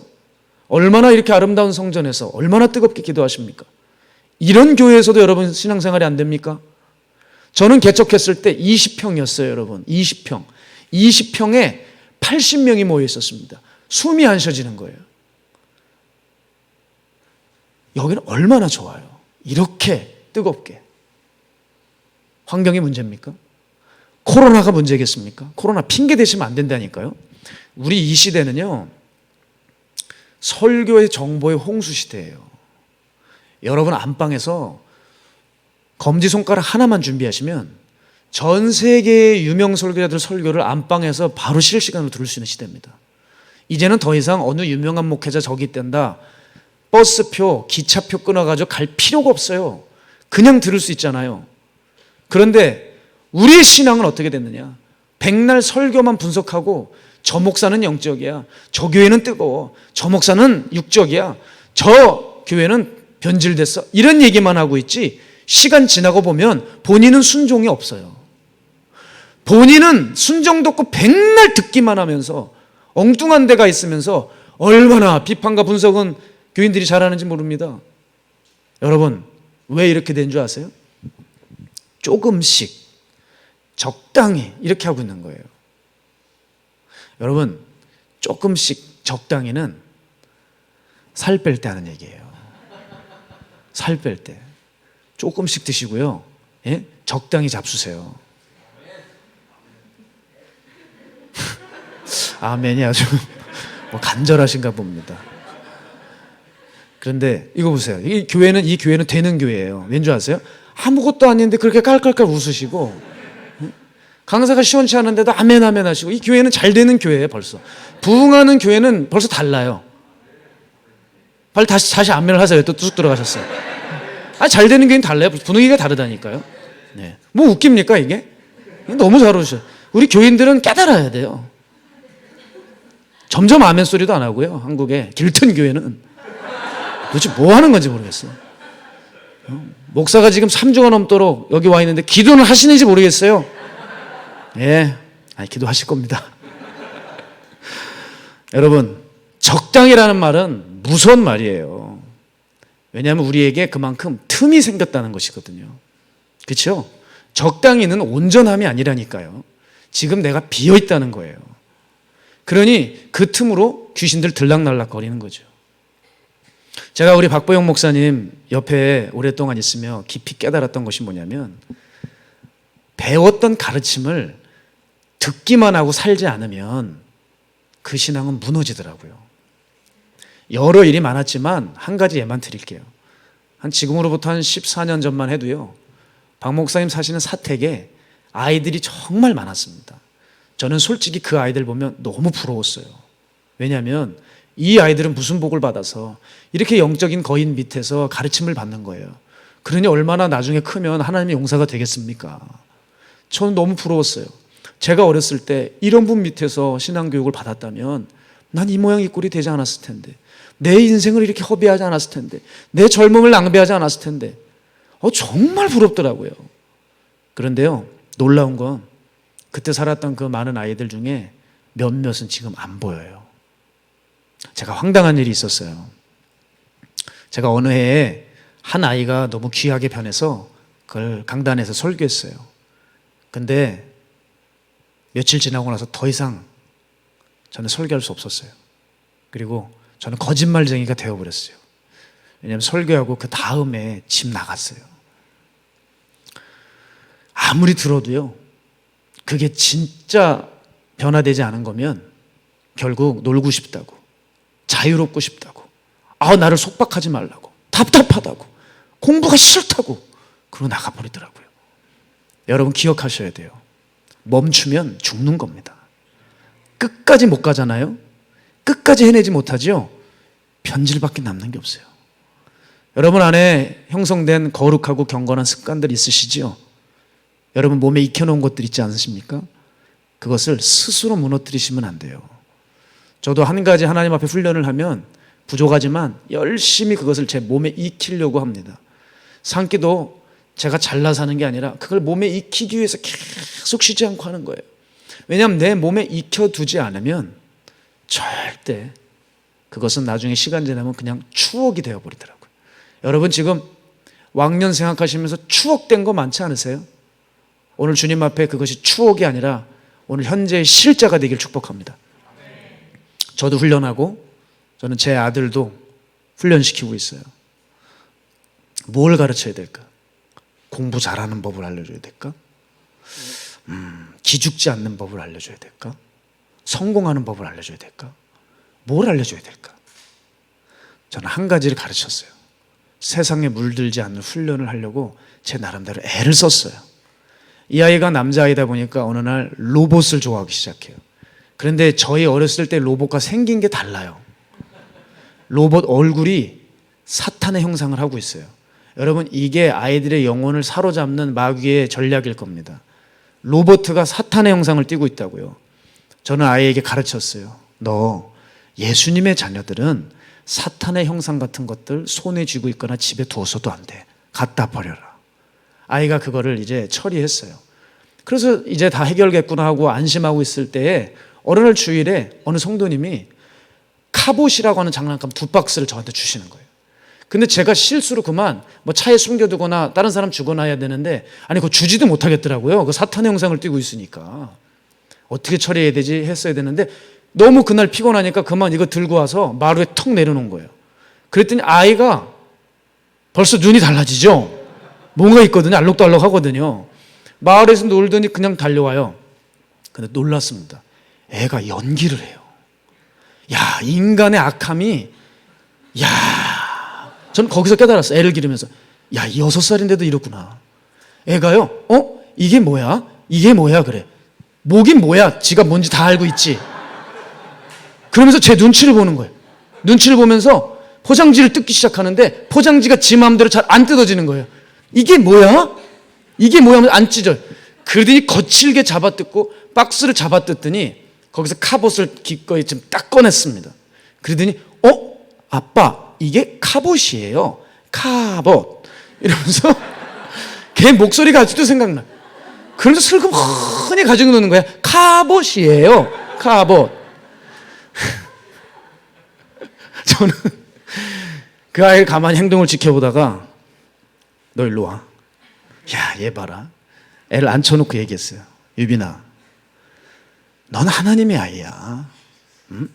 얼마나 이렇게 아름다운 성전에서 얼마나 뜨겁게 기도하십니까? 이런 교회에서도 여러분 신앙생활이 안 됩니까? 저는 개척했을 때 20평이었어요 여러분. 20평. 20평에 80명이 모여 있었습니다. 숨이 안 쉬어지는 거예요. 여기는 얼마나 좋아요. 이렇게 뜨겁게. 환경이 문제입니까? 코로나가 문제겠습니까? 코로나 핑계 대시면 안 된다니까요. 우리 이 시대는요, 설교의 정보의 홍수 시대예요. 여러분 안방에서 검지손가락 하나만 준비하시면 전 세계의 유명 설교자들 설교를 안방에서 바로 실시간으로 들을 수 있는 시대입니다. 이제는 더 이상 어느 유명한 목회자 저기 있단다, 버스표, 기차표 끊어가지고 갈 필요가 없어요. 그냥 들을 수 있잖아요. 그런데 우리의 신앙은 어떻게 됐느냐? 백날 설교만 분석하고 저 목사는 영적이야, 저 교회는 뜨거워, 저 목사는 육적이야, 저 교회는 변질됐어, 이런 얘기만 하고 있지 시간 지나고 보면 본인은 순종이 없어요. 본인은 순종도 없고 백날 듣기만 하면서 엉뚱한 데가 있으면서 얼마나 비판과 분석은 교인들이 잘하는지 모릅니다. 여러분 왜 이렇게 된 줄 아세요? 조금씩 적당히 이렇게 하고 있는 거예요. 여러분 조금씩 적당히는 살 뺄 때 하는 얘기예요. 살 뺄 때 조금씩 드시고요, 예? 적당히 잡수세요. 아멘이 아주 간절하신가 봅니다. 그런데 이거 보세요. 이 교회는 되는 교회예요. 왠지 아세요? 아무것도 아닌데 그렇게 깔깔깔 웃으시고, 강사가 시원치 않은데도 아멘 아멘 하시고, 이 교회는 잘 되는 교회예요. 벌써 부흥하는 교회는 벌써 달라요. 빨리 다시 아멘을 하세요. 또 뚝 들어가셨어요. 잘 되는 교회는 달라요. 분위기가 다르다니까요. 네. 뭐 웃깁니까 이게? 너무 잘 오셔요. 우리 교인들은 깨달아야 돼요. 점점 아멘 소리도 안 하고요. 한국의 길튼 교회는 도대체 뭐 하는 건지 모르겠어요. 목사가 지금 3주가 넘도록 여기 와 있는데 기도는 하시는지 모르겠어요. 예, 기도하실 겁니다. 여러분, 적당이라는 말은 무서운 말이에요. 왜냐하면 우리에게 그만큼 틈이 생겼다는 것이거든요. 그렇죠? 적당히는 온전함이 아니라니까요. 지금 내가 비어 있다는 거예요. 그러니 그 틈으로 귀신들 들락날락 거리는 거죠. 제가 우리 박보영 목사님 옆에 오랫동안 있으며 깊이 깨달았던 것이 뭐냐면, 배웠던 가르침을 듣기만 하고 살지 않으면 그 신앙은 무너지더라고요. 여러 일이 많았지만 한 가지 예만 드릴게요. 지금으로부터 한 14년 전만 해도요, 박 목사님 사시는 사택에 아이들이 정말 많았습니다. 저는 솔직히 그 아이들 보면 너무 부러웠어요. 왜냐하면 이 아이들은 무슨 복을 받아서 이렇게 영적인 거인 밑에서 가르침을 받는 거예요. 그러니 얼마나 나중에 크면 하나님의 용사가 되겠습니까? 저는 너무 부러웠어요. 제가 어렸을 때 이런 분 밑에서 신앙교육을 받았다면 난 이 모양 이 꼴이 되지 않았을 텐데, 내 인생을 이렇게 허비하지 않았을 텐데, 내 젊음을 낭비하지 않았을 텐데, 정말 부럽더라고요. 그런데요, 놀라운 건 그때 살았던 그 많은 아이들 중에 몇몇은 지금 안 보여요. 제가 황당한 일이 있었어요. 제가 어느 해에 한 아이가 너무 귀하게 변해서 그걸 강단에서 설교했어요. 근데 며칠 지나고 나서 더 이상 저는 설교할 수 없었어요. 그리고 저는 거짓말쟁이가 되어버렸어요. 왜냐하면 설교하고 그 다음에 집 나갔어요. 아무리 들어도요, 그게 진짜 변화되지 않은 거면 결국 놀고 싶다고, 자유롭고 싶다고, 나를 속박하지 말라고, 답답하다고, 공부가 싫다고 그러고 나가버리더라고요. 여러분 기억하셔야 돼요. 멈추면 죽는 겁니다. 끝까지 못 가잖아요. 끝까지 해내지 못하죠. 변질밖에 남는 게 없어요. 여러분 안에 형성된 거룩하고 경건한 습관들 있으시죠? 여러분 몸에 익혀놓은 것들 있지 않으십니까? 그것을 스스로 무너뜨리시면 안 돼요. 저도 한 가지 하나님 앞에 훈련을 하면 부족하지만 열심히 그것을 제 몸에 익히려고 합니다. 산기도 제가 잘나 사는 게 아니라 그걸 몸에 익히기 위해서 계속 쉬지 않고 하는 거예요. 왜냐하면 내 몸에 익혀두지 않으면 절대 그것은 나중에 시간 지나면 그냥 추억이 되어버리더라고요. 여러분 지금 왕년 생각하시면서 추억된 거 많지 않으세요? 오늘 주님 앞에 그것이 추억이 아니라 오늘 현재의 실자가 되길 축복합니다. 저도 훈련하고 저는 제 아들도 훈련시키고 있어요. 뭘 가르쳐야 될까? 공부 잘하는 법을 알려줘야 될까? 기죽지 않는 법을 알려줘야 될까? 성공하는 법을 알려줘야 될까? 뭘 알려줘야 될까? 저는 한 가지를 가르쳤어요. 세상에 물들지 않는 훈련을 하려고 제 나름대로 애를 썼어요. 이 아이가 남자아이다 보니까 어느 날 로봇을 좋아하기 시작해요. 그런데 저희 어렸을 때 로봇과 생긴 게 달라요. 로봇 얼굴이 사탄의 형상을 하고 있어요. 여러분 이게 아이들의 영혼을 사로잡는 마귀의 전략일 겁니다. 로봇가 사탄의 형상을 띠고 있다고요. 저는 아이에게 가르쳤어요. 너 예수님의 자녀들은 사탄의 형상 같은 것들 손에 쥐고 있거나 집에 두어서도 안 돼. 갖다 버려라. 아이가 그거를 이제 처리했어요. 그래서 이제 다 해결됐구나 하고 안심하고 있을 때에 어느 날 주일에 어느 성도님이 카봇이라고 하는 장난감 2박스를 저한테 주시는 거예요. 근데 제가 실수로 그만 뭐 차에 숨겨두거나 다른 사람 주거나 해야 되는데 그거 주지도 못하겠더라고요. 그 사탄의 형상을 띠고 있으니까 어떻게 처리해야 되지 했어야 되는데 너무 그날 피곤하니까 그만 이거 들고 와서 마루에 턱 내려놓은 거예요. 그랬더니 아이가 벌써 눈이 달라지죠. 뭔가 있거든요. 알록달록 하거든요. 마을에서 놀더니 그냥 달려와요. 근데 놀랐습니다. 애가 연기를 해요. 야, 인간의 악함이 저는 거기서 깨달았어요. 애를 기르면서. 야, 6살인데도 이렇구나. 애가요, 이게 뭐야? 이게 뭐야? 그래. 뭐긴 뭐야? 지가 뭔지 다 알고 있지. 그러면서 제 눈치를 보는 거예요. 눈치를 보면서 포장지를 뜯기 시작하는데 포장지가 지 마음대로 잘 안 뜯어지는 거예요. 이게 뭐야? 이게 뭐야? 하면서 안 찢어요. 그러더니 거칠게 잡아뜯고 박스를 잡아뜯더니 거기서 갑옷을 기꺼이 좀 딱 꺼냈습니다. 그러더니 아빠 이게 갑옷이에요. 갑옷. 이러면서 걔 목소리가 아직도 생각나. 그러면서 슬그머니 가지고 노는 거야. 갑옷이에요. 갑옷. 저는 그 아이를 가만히 행동을 지켜보다가 너 일로 와. 야, 얘 봐라. 애를 앉혀놓고 얘기했어요. 유빈아, 넌 하나님의 아이야. 응?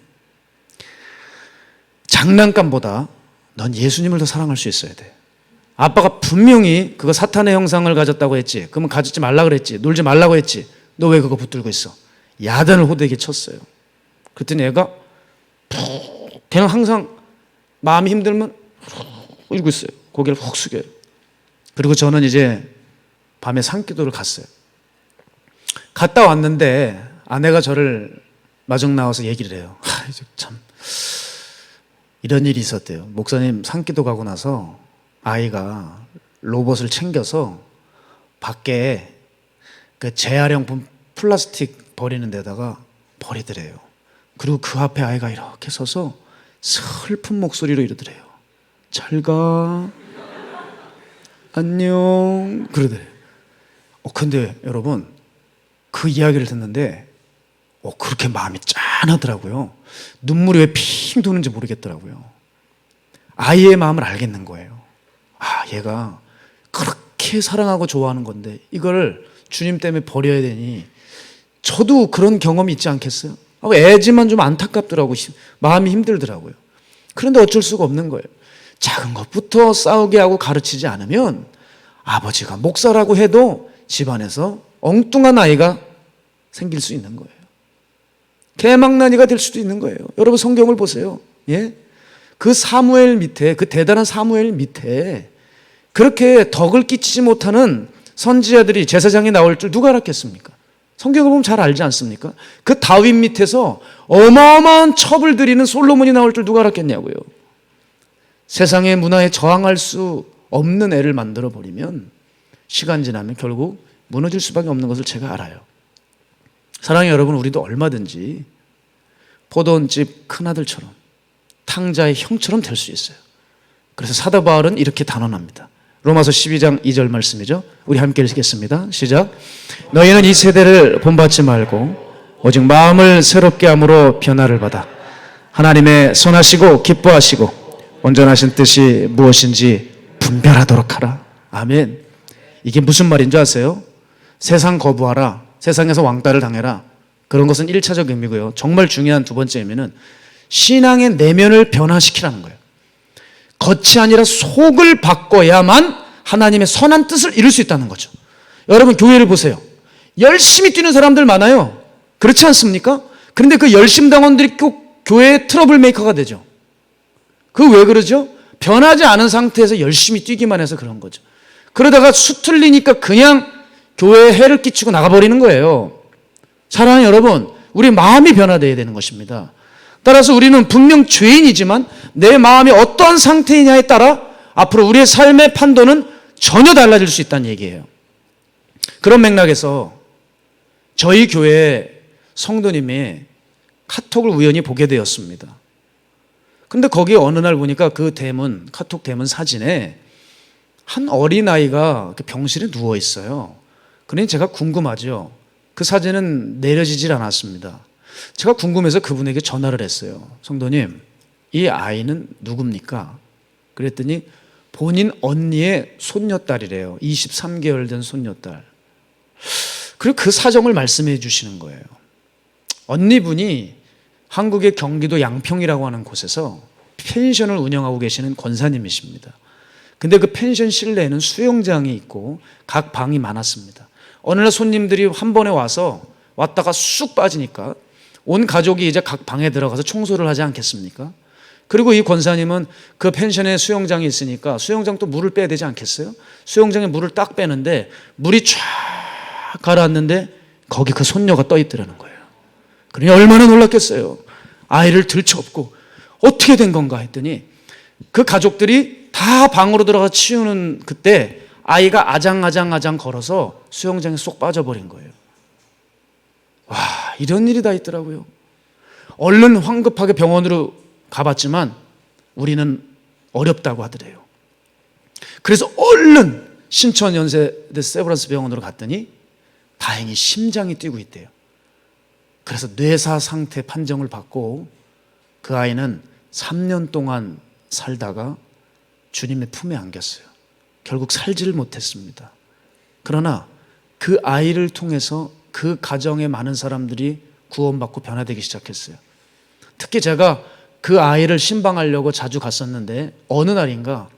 장난감보다 넌 예수님을 더 사랑할 수 있어야 돼. 아빠가 분명히 그거 사탄의 형상을 가졌다고 했지. 그러면 가지지 말라 그랬지. 놀지 말라고 했지. 너 왜 그거 붙들고 있어? 야단을 호되게 쳤어요. 그랬더니 애가 걔는 항상 마음이 힘들면 이러고 있어요. 고개를 훅 숙여요. 그리고 저는 이제 밤에 산기도를 갔어요. 갔다 왔는데 아내가 저를 마중 나와서 얘기를 해요. 참 이런 일이 있었대요. 목사님 산기도 가고 나서 아이가 로봇을 챙겨서 밖에 그 재활용품 플라스틱 버리는 데다가 버리더래요. 그리고 그 앞에 아이가 이렇게 서서 슬픈 목소리로 이러더래요. 잘 가. 안녕. 그러더래요. 근데 여러분 그 이야기를 듣는데 그렇게 마음이 짠하더라고요. 눈물이 왜 핑 도는지 모르겠더라고요. 아이의 마음을 알겠는 거예요. 얘가 그렇게 사랑하고 좋아하는 건데 이걸 주님 때문에 버려야 되니 저도 그런 경험이 있지 않겠어요? 애지만 좀 안타깝더라고요. 마음이 힘들더라고요. 그런데 어쩔 수가 없는 거예요. 작은 것부터 싸우게 하고 가르치지 않으면 아버지가 목사라고 해도 집안에서 엉뚱한 아이가 생길 수 있는 거예요. 개망나니가 될 수도 있는 거예요. 여러분 성경을 보세요. 예? 그 사무엘 밑에, 그 대단한 사무엘 밑에 그렇게 덕을 끼치지 못하는 선지자들이 제사장에 나올 줄 누가 알았겠습니까? 성경을 보면 잘 알지 않습니까? 그 다윗 밑에서 어마어마한 첩을 들이는 솔로몬이 나올 줄 누가 알았겠냐고요. 세상의 문화에 저항할 수 없는 애를 만들어 버리면 시간 지나면 결국 무너질 수밖에 없는 것을 제가 알아요. 사랑하는 여러분, 우리도 얼마든지 포도원집 큰아들처럼 탕자의 형처럼 될 수 있어요. 그래서 사도 바울은 이렇게 단언합니다. 로마서 12장 2절 말씀이죠. 우리 함께 읽겠습니다. 시작. 너희는 이 세대를 본받지 말고 오직 마음을 새롭게 함으로 변화를 받아 하나님의 선하시고 기뻐하시고 온전하신 뜻이 무엇인지 분별하도록 하라. 아멘. 이게 무슨 말인 줄 아세요? 세상 거부하라. 세상에서 왕따를 당해라. 그런 것은 1차적 의미고요. 정말 중요한 두 번째 의미는 신앙의 내면을 변화시키라는 거예요. 겉이 아니라 속을 바꿔야만 하나님의 선한 뜻을 이룰 수 있다는 거죠. 여러분 교회를 보세요. 열심히 뛰는 사람들 많아요. 그렇지 않습니까? 그런데 그 열심당원들이 꼭 교회의 트러블 메이커가 되죠. 그 왜 그러죠? 변하지 않은 상태에서 열심히 뛰기만 해서 그런 거죠. 그러다가 수틀리니까 그냥 교회에 해를 끼치고 나가버리는 거예요. 사랑하는 여러분, 우리 마음이 변화되어야 되는 것입니다. 따라서 우리는 분명 죄인이지만 내 마음이 어떠한 상태이냐에 따라 앞으로 우리의 삶의 판도는 전혀 달라질 수 있다는 얘기예요. 그런 맥락에서 저희 교회 성도님이 카톡을 우연히 보게 되었습니다. 근데 거기에 어느 날 보니까 그 대문, 카톡 대문 사진에 한 어린아이가 병실에 누워 있어요. 그러니 제가 궁금하죠. 그 사진은 내려지질 않았습니다. 제가 궁금해서 그분에게 전화를 했어요. 성도님, 이 아이는 누굽니까? 그랬더니 본인 언니의 손녀딸이래요. 23개월 된 손녀딸. 그리고 그 사정을 말씀해 주시는 거예요. 언니분이 한국의 경기도 양평이라고 하는 곳에서 펜션을 운영하고 계시는 권사님이십니다. 근데 그 펜션 실내에는 수영장이 있고 각 방이 많았습니다. 어느 날 손님들이 한 번에 왔다가 쑥 빠지니까 온 가족이 이제 각 방에 들어가서 청소를 하지 않겠습니까? 그리고 이 권사님은 그 펜션에 수영장이 있으니까 수영장 또 물을 빼야 되지 않겠어요? 수영장에 물을 딱 빼는데 물이 쫙 가라앉는데 거기 그 손녀가 떠 있더라는 거예요. 그러니 얼마나 놀랐겠어요. 아이를 들쳐업고 어떻게 된 건가 했더니 그 가족들이 다 방으로 들어가 치우는 그때 아이가 아장아장 걸어서 수영장에 쏙 빠져버린 거예요. 와, 이런 일이 다 있더라고요. 얼른 황급하게 병원으로 가봤지만 우리는 어렵다고 하더래요. 그래서 얼른 신천 연세대 세브란스 병원으로 갔더니 다행히 심장이 뛰고 있대요. 그래서 뇌사 상태 판정을 받고 그 아이는 3년 동안 살다가 주님의 품에 안겼어요. 결국 살지를 못했습니다. 그러나 그 아이를 통해서 그 가정의 많은 사람들이 구원받고 변화되기 시작했어요. 특히 제가 그 아이를 신방하려고 자주 갔었는데 어느 날인가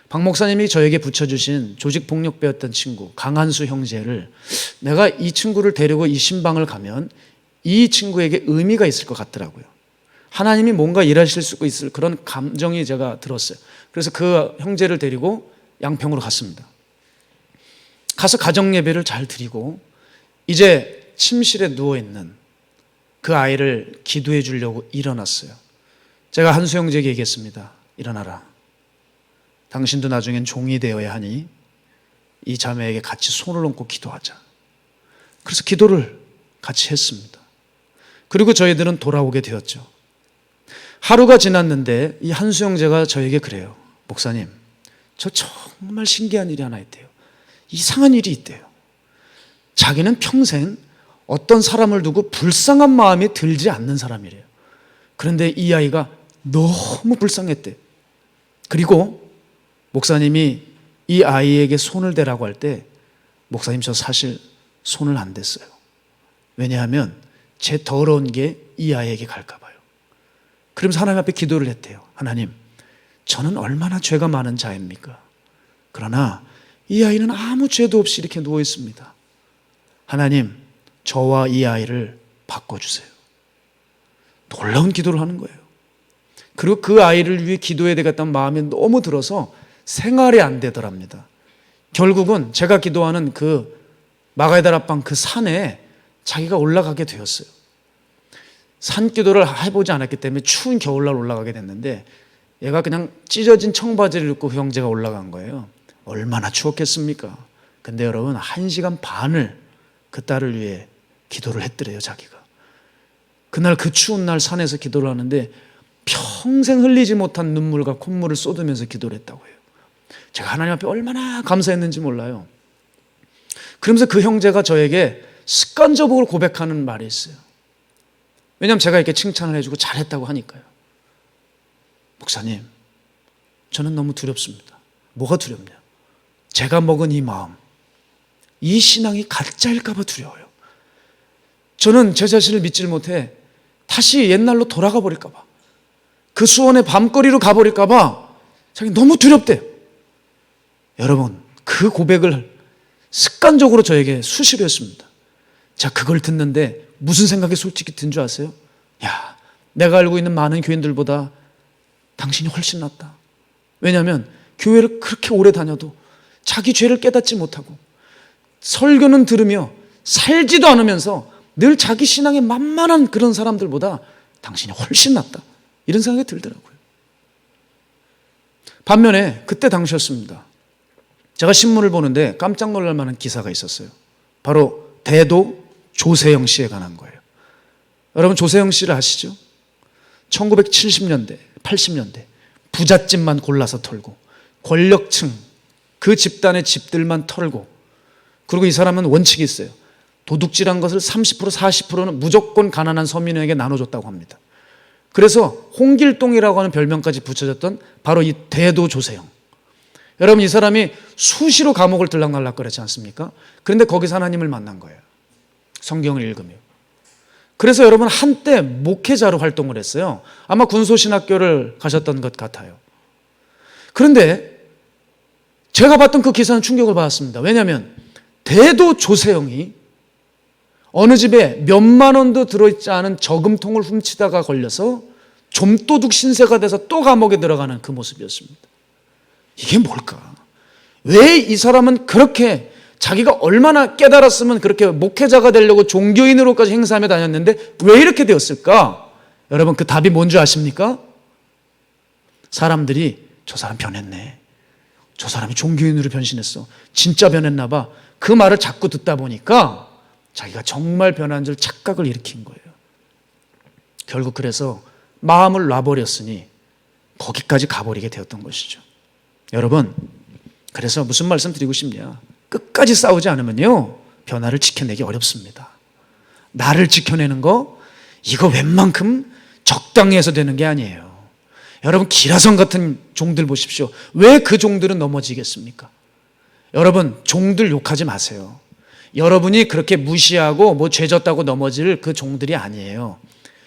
박 목사님이 저에게 붙여주신 조직폭력배였던 친구 강한수 형제를 내가 이 친구를 데리고 이 신방을 가면 이 친구에게 의미가 있을 것 같더라고요. 하나님이 뭔가 일하실 수 있을 그런 감정이 제가 들었어요. 그래서 그 형제를 데리고 양평으로 갔습니다. 가서 가정예배를 잘 드리고 이제 침실에 누워있는 그 아이를 기도해 주려고 일어났어요. 제가 한수 형제에게 얘기했습니다. 일어나라. 당신도 나중엔 종이 되어야 하니 이 자매에게 같이 손을 얹고 기도하자. 그래서 기도를 같이 했습니다. 그리고 저희들은 돌아오게 되었죠. 하루가 지났는데 이 한수 형제가 저에게 그래요. 목사님, 저 정말 신기한 일이 하나 있대요. 이상한 일이 있대요. 자기는 평생 어떤 사람을 두고 불쌍한 마음이 들지 않는 사람이래요. 그런데 이 아이가 너무 불쌍했대. 그리고 목사님이 이 아이에게 손을 대라고 할 때 목사님 저 사실 손을 안 댔어요. 왜냐하면 제 더러운 게 이 아이에게 갈까 봐요. 그러면서 하나님 앞에 기도를 했대요. 하나님, 저는 얼마나 죄가 많은 자입니까? 그러나 이 아이는 아무 죄도 없이 이렇게 누워 있습니다. 하나님, 저와 이 아이를 바꿔주세요. 놀라운 기도를 하는 거예요. 그리고 그 아이를 위해 기도해야 되겠다는 마음이 너무 들어서 생활이 안 되더랍니다. 결국은 제가 기도하는 그 마가다락방 그 산에 자기가 올라가게 되었어요. 산기도를 해보지 않았기 때문에 추운 겨울날 올라가게 됐는데 얘가 그냥 찢어진 청바지를 입고 그 형제가 올라간 거예요. 얼마나 추웠겠습니까? 근데 여러분 1시간 반을 그 딸을 위해 기도를 했더래요. 자기가 그날 그 추운 날 산에서 기도를 하는데 평생 흘리지 못한 눈물과 콧물을 쏟으면서 기도를 했다고 해요. 제가 하나님 앞에 얼마나 감사했는지 몰라요. 그러면서 그 형제가 저에게 습관적으로 고백하는 말이 있어요. 왜냐하면 제가 이렇게 칭찬을 해주고 잘했다고 하니까요. 목사님, 저는 너무 두렵습니다. 뭐가 두렵냐? 제가 먹은 이 마음, 이 신앙이 가짜일까 봐 두려워요. 저는 제 자신을 믿질 못해 다시 옛날로 돌아가 버릴까 봐, 그 수원의 밤거리로 가버릴까 봐 자기 너무 두렵대요. 여러분, 그 고백을 습관적으로 저에게 수시로 했습니다. 자, 그걸 듣는데 무슨 생각이 솔직히 든 줄 아세요? 야, 내가 알고 있는 많은 교인들보다 당신이 훨씬 낫다. 왜냐하면 교회를 그렇게 오래 다녀도 자기 죄를 깨닫지 못하고 설교는 들으며 살지도 않으면서 늘 자기 신앙에 만만한 그런 사람들보다 당신이 훨씬 낫다. 이런 생각이 들더라고요. 반면에 그때 당시였습니다. 제가 신문을 보는데 깜짝 놀랄 만한 기사가 있었어요. 바로 대도 조세영 씨에 관한 거예요. 여러분 조세영 씨를 아시죠? 1970년대, 80년대 부잣집만 골라서 털고 권력층 그 집단의 집들만 털고, 그리고 이 사람은 원칙이 있어요. 도둑질한 것을 30% 40%는 무조건 가난한 서민에게 나눠줬다고 합니다. 그래서 홍길동이라고 하는 별명까지 붙여졌던 바로 이 대도 조세영. 여러분 이 사람이 수시로 감옥을 들락날락거렸지 않습니까? 그런데 거기서 하나님을 만난 거예요. 성경을 읽으며. 그래서 여러분 한때 목회자로 활동을 했어요. 아마 군소신학교를 가셨던 것 같아요. 그런데 제가 봤던 그 기사는 충격을 받았습니다. 왜냐하면 대도 조세영이 어느 집에 몇만 원도 들어있지 않은 저금통을 훔치다가 걸려서 좀도둑 신세가 돼서 또 감옥에 들어가는 그 모습이었습니다. 이게 뭘까? 왜 이 사람은 그렇게 자기가 얼마나 깨달았으면 그렇게 목회자가 되려고 종교인으로까지 행사하며 다녔는데 왜 이렇게 되었을까? 여러분, 그 답이 뭔지 아십니까? 사람들이 저 사람 변했네, 저 사람이 종교인으로 변신했어, 진짜 변했나 봐, 그 말을 자꾸 듣다 보니까 자기가 정말 변한 줄 착각을 일으킨 거예요. 결국 그래서 마음을 놔버렸으니 거기까지 가버리게 되었던 것이죠. 여러분, 그래서 무슨 말씀 드리고 싶냐? 끝까지 싸우지 않으면요, 변화를 지켜내기 어렵습니다. 나를 지켜내는 거, 이거 웬만큼 적당히 해서 되는 게 아니에요. 여러분, 기라성 같은 종들 보십시오. 왜 그 종들은 넘어지겠습니까? 여러분, 종들 욕하지 마세요. 여러분이 그렇게 무시하고 뭐 죄졌다고 넘어질 그 종들이 아니에요.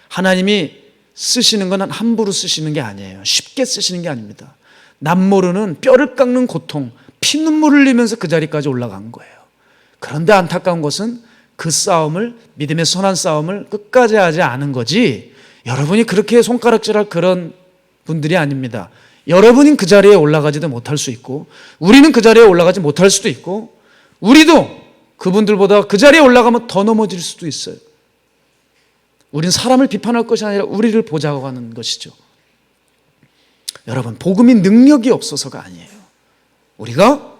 하나님이 쓰시는 건 함부로 쓰시는 게 아니에요. 쉽게 쓰시는 게 아닙니다. 남모르는 뼈를 깎는 고통, 피눈물을 흘리면서 그 자리까지 올라간 거예요. 그런데 안타까운 것은 그 싸움을, 믿음의 선한 싸움을 끝까지 하지 않은 거지, 여러분이 그렇게 손가락질할 그런 분들이 아닙니다. 여러분은 그 자리에 올라가지도 못할 수 있고, 우리는 그 자리에 올라가지 못할 수도 있고, 우리도 그분들보다 그 자리에 올라가면 더 넘어질 수도 있어요. 우리는 사람을 비판할 것이 아니라 우리를 보자고 하는 것이죠. 여러분, 복음이 능력이 없어서가 아니에요. 우리가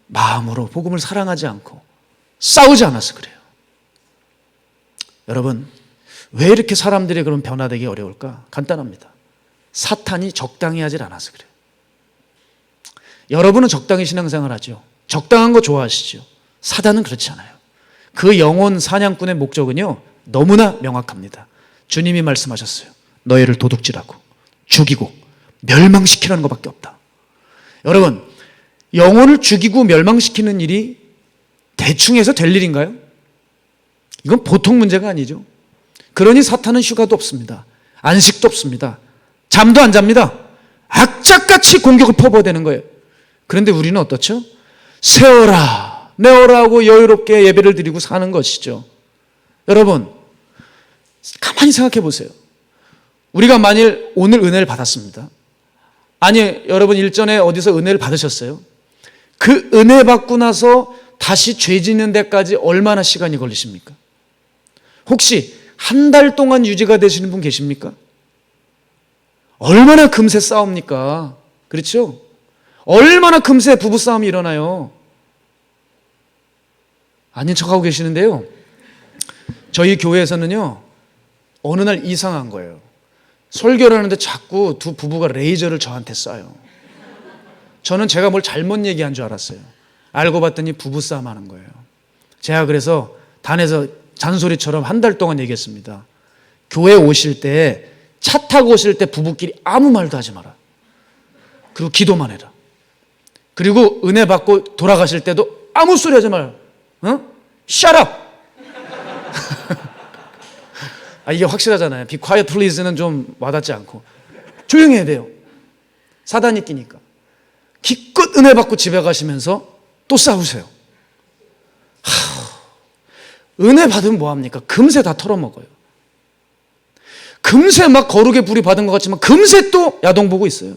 마음으로 복음을 사랑하지 않고 싸우지 않아서 그래요. 여러분, 왜 이렇게 사람들이 그런 변화되기 어려울까? 간단합니다. 사탄이 적당히 하질 않아서 그래요. 여러분은 적당히 신앙생활 하죠. 적당한 거 좋아하시죠. 사단은 그렇지 않아요. 그 영혼 사냥꾼의 목적은요, 너무나 명확합니다. 주님이 말씀하셨어요. 너희를 도둑질하고 죽이고 멸망시키라는 것밖에 없다. 여러분, 영혼을 죽이고 멸망시키는 일이 대충 해서 될 일인가요? 이건 보통 문제가 아니죠. 그러니 사탄은 휴가도 없습니다. 안식도 없습니다. 잠도 안 잡니다. 악착같이 공격을 퍼부어대는 거예요. 그런데 우리는 어떻죠? 세어라, 내어라 하고 여유롭게 예배를 드리고 사는 것이죠. 여러분, 가만히 생각해 보세요. 우리가 만일 오늘 은혜를 받았습니다. 아니, 여러분 일전에 어디서 은혜를 받으셨어요? 그 은혜 받고 나서 다시 죄 짓는 데까지 얼마나 시간이 걸리십니까? 혹시 한 달 동안 유지가 되시는 분 계십니까? 얼마나 금세 싸웁니까? 그렇죠? 얼마나 금세 부부싸움이 일어나요? 아닌 척하고 계시는데요, 저희 교회에서는요, 어느 날 이상한 거예요. 설교를 하는데 자꾸 두 부부가 레이저를 저한테 쏴요. 저는 제가 뭘 잘못 얘기한 줄 알았어요. 알고 봤더니 부부싸움 하는 거예요. 제가 그래서 단에서 잔소리처럼 한 달 동안 얘기했습니다. 교회 오실 때, 차 타고 오실 때 부부끼리 아무 말도 하지 마라. 그리고 기도만 해라. 그리고 은혜 받고 돌아가실 때도 아무 소리 하지 마라. Shut up! 이게 확실하잖아요. Be quiet please는 좀 와닿지 않고. 조용히 해야 돼요. 사단이 끼니까. 기껏 은혜 받고 집에 가시면서 또 싸우세요. 은혜 받으면 뭐합니까? 금세 다 털어먹어요. 금세 막 거룩의 불이 받은 것 같지만 금세 또 야동 보고 있어요.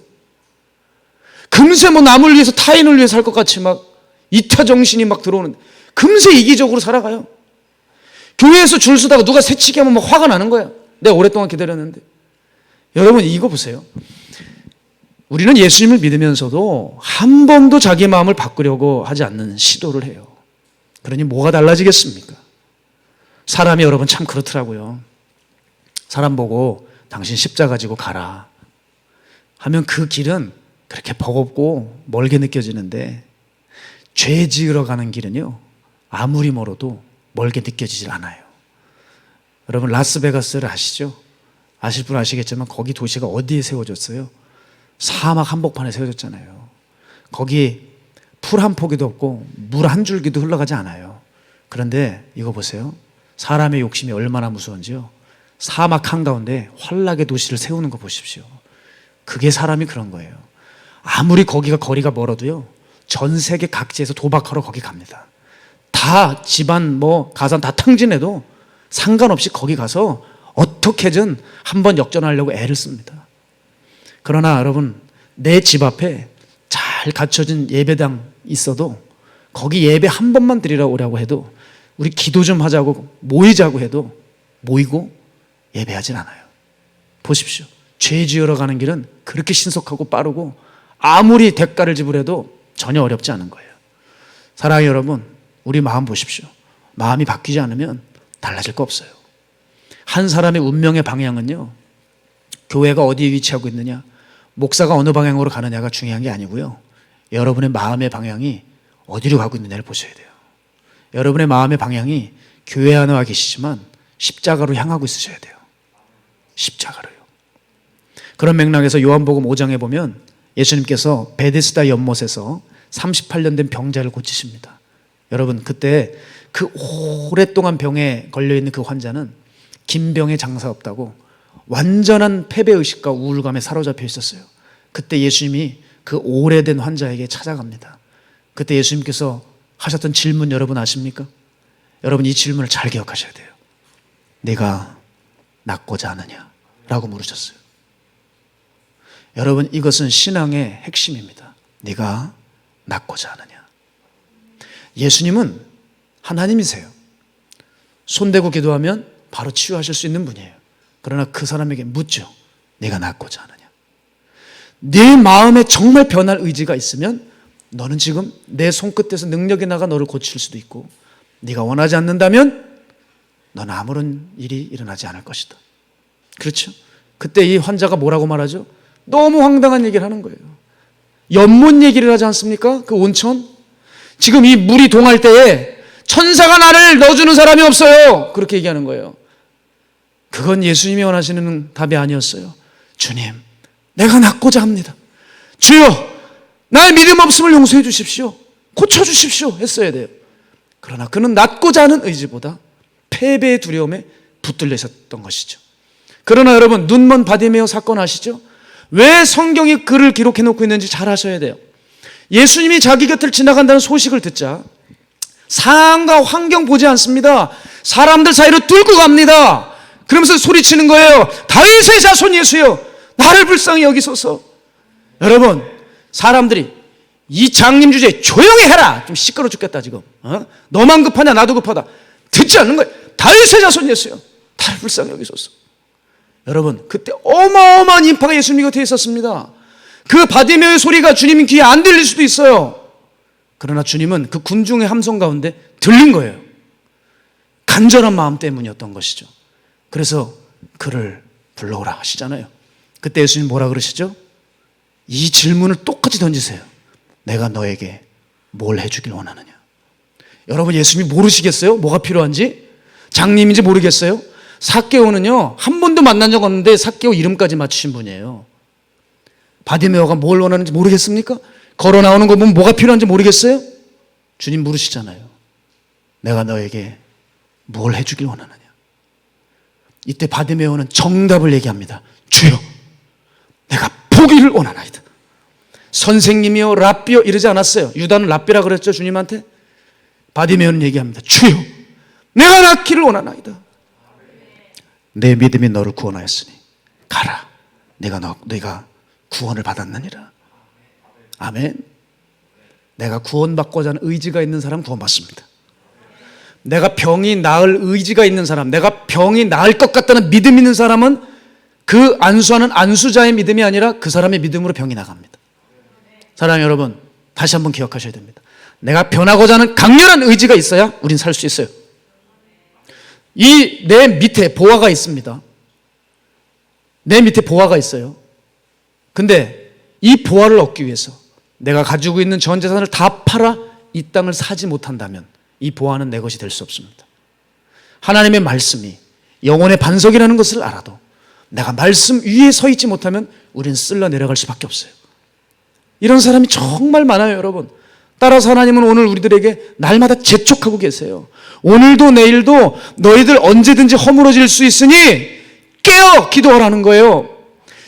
금세 뭐 남을 위해서 타인을 위해 살 것 같이 막 이타정신이 막 들어오는데 금세 이기적으로 살아가요. 교회에서 줄 서다가 누가 새치기 하면 막 화가 나는 거야. 내가 오랫동안 기다렸는데. 여러분, 이거 보세요. 우리는 예수님을 믿으면서도 한 번도 자기 마음을 바꾸려고 하지 않는 시도를 해요. 그러니 뭐가 달라지겠습니까? 사람이 여러분 참 그렇더라고요. 사람 보고 당신 십자가 지고 가라 하면 그 길은 그렇게 버겁고 멀게 느껴지는데, 죄 지으러 가는 길은요, 아무리 멀어도 멀게 느껴지질 않아요. 여러분, 라스베가스를 아시죠? 아실 분 아시겠지만 거기 도시가 어디에 세워졌어요? 사막 한복판에 세워졌잖아요. 거기 풀 한 포기도 없고 물 한 줄기도 흘러가지 않아요. 그런데 이거 보세요. 사람의 욕심이 얼마나 무서운지요. 사막 한가운데 환락의 도시를 세우는 거 보십시오. 그게 사람이 그런 거예요. 아무리 거기가 거리가 멀어도요, 전 세계 각지에서 도박하러 거기 갑니다. 다 집안 뭐 가산 다 탕진해도 상관없이 거기 가서 어떻게든 한번 역전하려고 애를 씁니다. 그러나 여러분, 내 집 앞에 잘 갖춰진 예배당 있어도 거기 예배 한 번만 드리러 오라고 해도, 우리 기도 좀 하자고 모이자고 해도 모이고 예배하진 않아요. 보십시오. 죄 지으러 가는 길은 그렇게 신속하고 빠르고 아무리 대가를 지불해도 전혀 어렵지 않은 거예요. 사랑하는 여러분, 우리 마음 보십시오. 마음이 바뀌지 않으면 달라질 거 없어요. 한 사람의 운명의 방향은요, 교회가 어디에 위치하고 있느냐, 목사가 어느 방향으로 가느냐가 중요한 게 아니고요, 여러분의 마음의 방향이 어디로 가고 있느냐를 보셔야 돼요. 여러분의 마음의 방향이 교회 안에 와 계시지만 십자가로 향하고 있으셔야 돼요. 십자가로요. 그런 맥락에서 요한복음 5장에 보면 예수님께서 베데스다 연못에서 38년 된 병자를 고치십니다. 여러분, 그때 그 오랫동안 병에 걸려있는 그 환자는 긴 병에 장사 없다고 완전한 패배의식과 우울감에 사로잡혀 있었어요. 그때 예수님이 그 오래된 환자에게 찾아갑니다. 그때 예수님께서 하셨던 질문 여러분 아십니까? 여러분, 이 질문을 잘 기억하셔야 돼요. 네가 낫고자 하느냐? 라고 물으셨어요. 여러분, 이것은 신앙의 핵심입니다. 네가 낫고자 하느냐? 예수님은 하나님이세요. 손대고 기도하면 바로 치유하실 수 있는 분이에요. 그러나 그 사람에게 묻죠. 네가 낫고자 하느냐? 네 마음에 정말 변할 의지가 있으면 너는 지금 내 손끝에서 능력이 나가 너를 고칠 수도 있고, 네가 원하지 않는다면 너는 아무런 일이 일어나지 않을 것이다. 그렇죠? 그때 이 환자가 뭐라고 말하죠? 너무 황당한 얘기를 하는 거예요. 연못 얘기를 하지 않습니까? 그 온천? 지금 이 물이 동할 때에 천사가 나를 넣어주는 사람이 없어요. 그렇게 얘기하는 거예요. 그건 예수님이 원하시는 답이 아니었어요. 주님, 내가 낫고자 합니다. 주여, 나의 믿음 없음을 용서해 주십시오. 고쳐주십시오 했어야 돼요. 그러나 그는 낫고자 하는 의지보다 패배의 두려움에 붙들려 있었던 것이죠. 그러나 여러분, 눈먼 바디메오 사건 아시죠? 왜 성경이 글을 기록해 놓고 있는지 잘 아셔야 돼요. 예수님이 자기 곁을 지나간다는 소식을 듣자 상황과 환경 보지 않습니다. 사람들 사이로 뚫고 갑니다. 그러면서 소리치는 거예요. 다윗의 자손 예수여, 나를 불쌍히 여기소서. 여러분, 사람들이 이 장님 주제에 조용히 해라. 좀 시끄러워 죽겠다 지금. 너만 급하냐 나도 급하다. 듣지 않는 거예요. 다윗의 자손 예수여, 나를 불쌍히 여기소서. 여러분, 그때 어마어마한 인파가 예수님 곁에 있었습니다. 그 바디메오의 소리가 주님 귀에 안 들릴 수도 있어요. 그러나 주님은 그 군중의 함성 가운데 들린 거예요. 간절한 마음 때문이었던 것이죠. 그래서 그를 불러오라 하시잖아요. 그때 예수님 뭐라 그러시죠? 이 질문을 똑같이 던지세요. 내가 너에게 뭘 해주길 원하느냐? 여러분, 예수님이 모르시겠어요? 뭐가 필요한지? 장님인지 모르겠어요? 삭개오는요, 한 번도 만난 적 없는데 삭개오 이름까지 맞추신 분이에요. 바디메오가 뭘 원하는지 모르겠습니까? 걸어 나오는 거 보면 뭐가 필요한지 모르겠어요? 주님 물으시잖아요. 내가 너에게 뭘 해주길 원하느냐? 이때 바디메오는 정답을 얘기합니다. 주여, 내가 보기를 원하나이다. 선생님이요 랍비요 이러지 않았어요. 유다는 랍비라 그랬죠, 주님한테. 바디메오는 얘기합니다. 주여, 내가 낫기를 원하나이다. 내 믿음이 너를 구원하였으니 가라. 네가 구원을 받았느니라. 아멘. 내가 구원받고자 하는 의지가 있는 사람 구원받습니다. 내가 병이 나을 의지가 있는 사람, 내가 병이 나을 것 같다는 믿음 있는 사람은 그 안수하는 안수자의 믿음이 아니라 그 사람의 믿음으로 병이 나갑니다. 사랑하는 여러분, 다시 한번 기억하셔야 됩니다. 내가 변하고자 하는 강렬한 의지가 있어야 우린 살 수 있어요. 이 내 밑에 보화가 있습니다. 내 밑에 보화가 있어요. 근데 이 보화를 얻기 위해서 내가 가지고 있는 전 재산을 다 팔아 이 땅을 사지 못한다면 이 보화는 내 것이 될 수 없습니다. 하나님의 말씀이 영혼의 반석이라는 것을 알아도 내가 말씀 위에 서 있지 못하면 우리는 쓸려 내려갈 수밖에 없어요. 이런 사람이 정말 많아요, 여러분. 따라서 하나님은 오늘 우리들에게 날마다 재촉하고 계세요. 오늘도 내일도 너희들 언제든지 허물어질 수 있으니 깨어 기도하라는 거예요.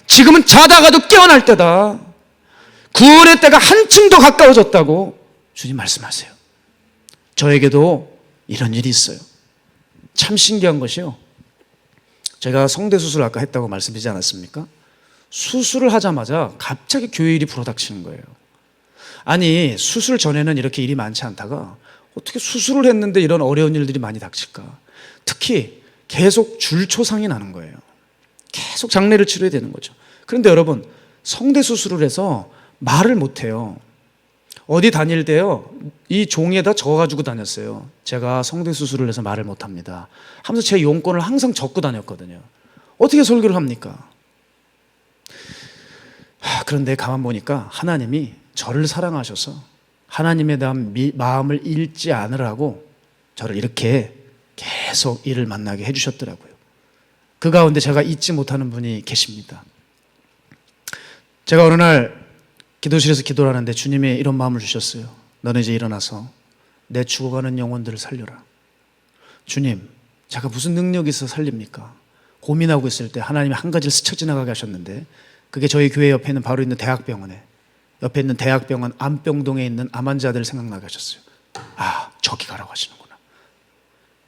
지금은 자다가도 깨어날 때다. 구원의 때가 한층 더 가까워졌다고 주님 말씀하세요. 저에게도 이런 일이 있어요. 참 신기한 것이요, 제가 성대 수술 아까 했다고 말씀드리지 않았습니까? 수술을 하자마자 갑자기 교회 일이 불어닥치는 거예요. 아니, 수술 전에는 이렇게 일이 많지 않다가 어떻게 수술을 했는데 이런 어려운 일들이 많이 닥칠까? 특히 계속 줄초상이 나는 거예요. 계속 장례를 치러야 되는 거죠. 그런데 여러분, 성대 수술을 해서 말을 못해요. 어디 다닐 때요, 이 종이에다 적어가지고 다녔어요. 제가 성대 수술을 해서 말을 못합니다 하면서 제 용건을 항상 적고 다녔거든요. 어떻게 설교를 합니까? 그런데 가만 보니까 하나님이 저를 사랑하셔서 하나님에 대한 마음을 잃지 않으라고 저를 이렇게 계속 일을 만나게 해주셨더라고요. 그 가운데 제가 잊지 못하는 분이 계십니다. 제가 어느 날 기도실에서 기도를 하는데 주님이 이런 마음을 주셨어요. 너는 이제 일어나서 내 죽어가는 영혼들을 살려라. 주님, 제가 무슨 능력이 있어 살립니까? 고민하고 있을 때 하나님이 한 가지를 스쳐 지나가게 하셨는데, 그게 저희 교회 옆에 있는 바로 있는 대학병원에, 옆에 있는 대학병원 암병동에 있는 암 환자들을 생각나게 하셨어요. 아, 저기 가라고 하시는구나.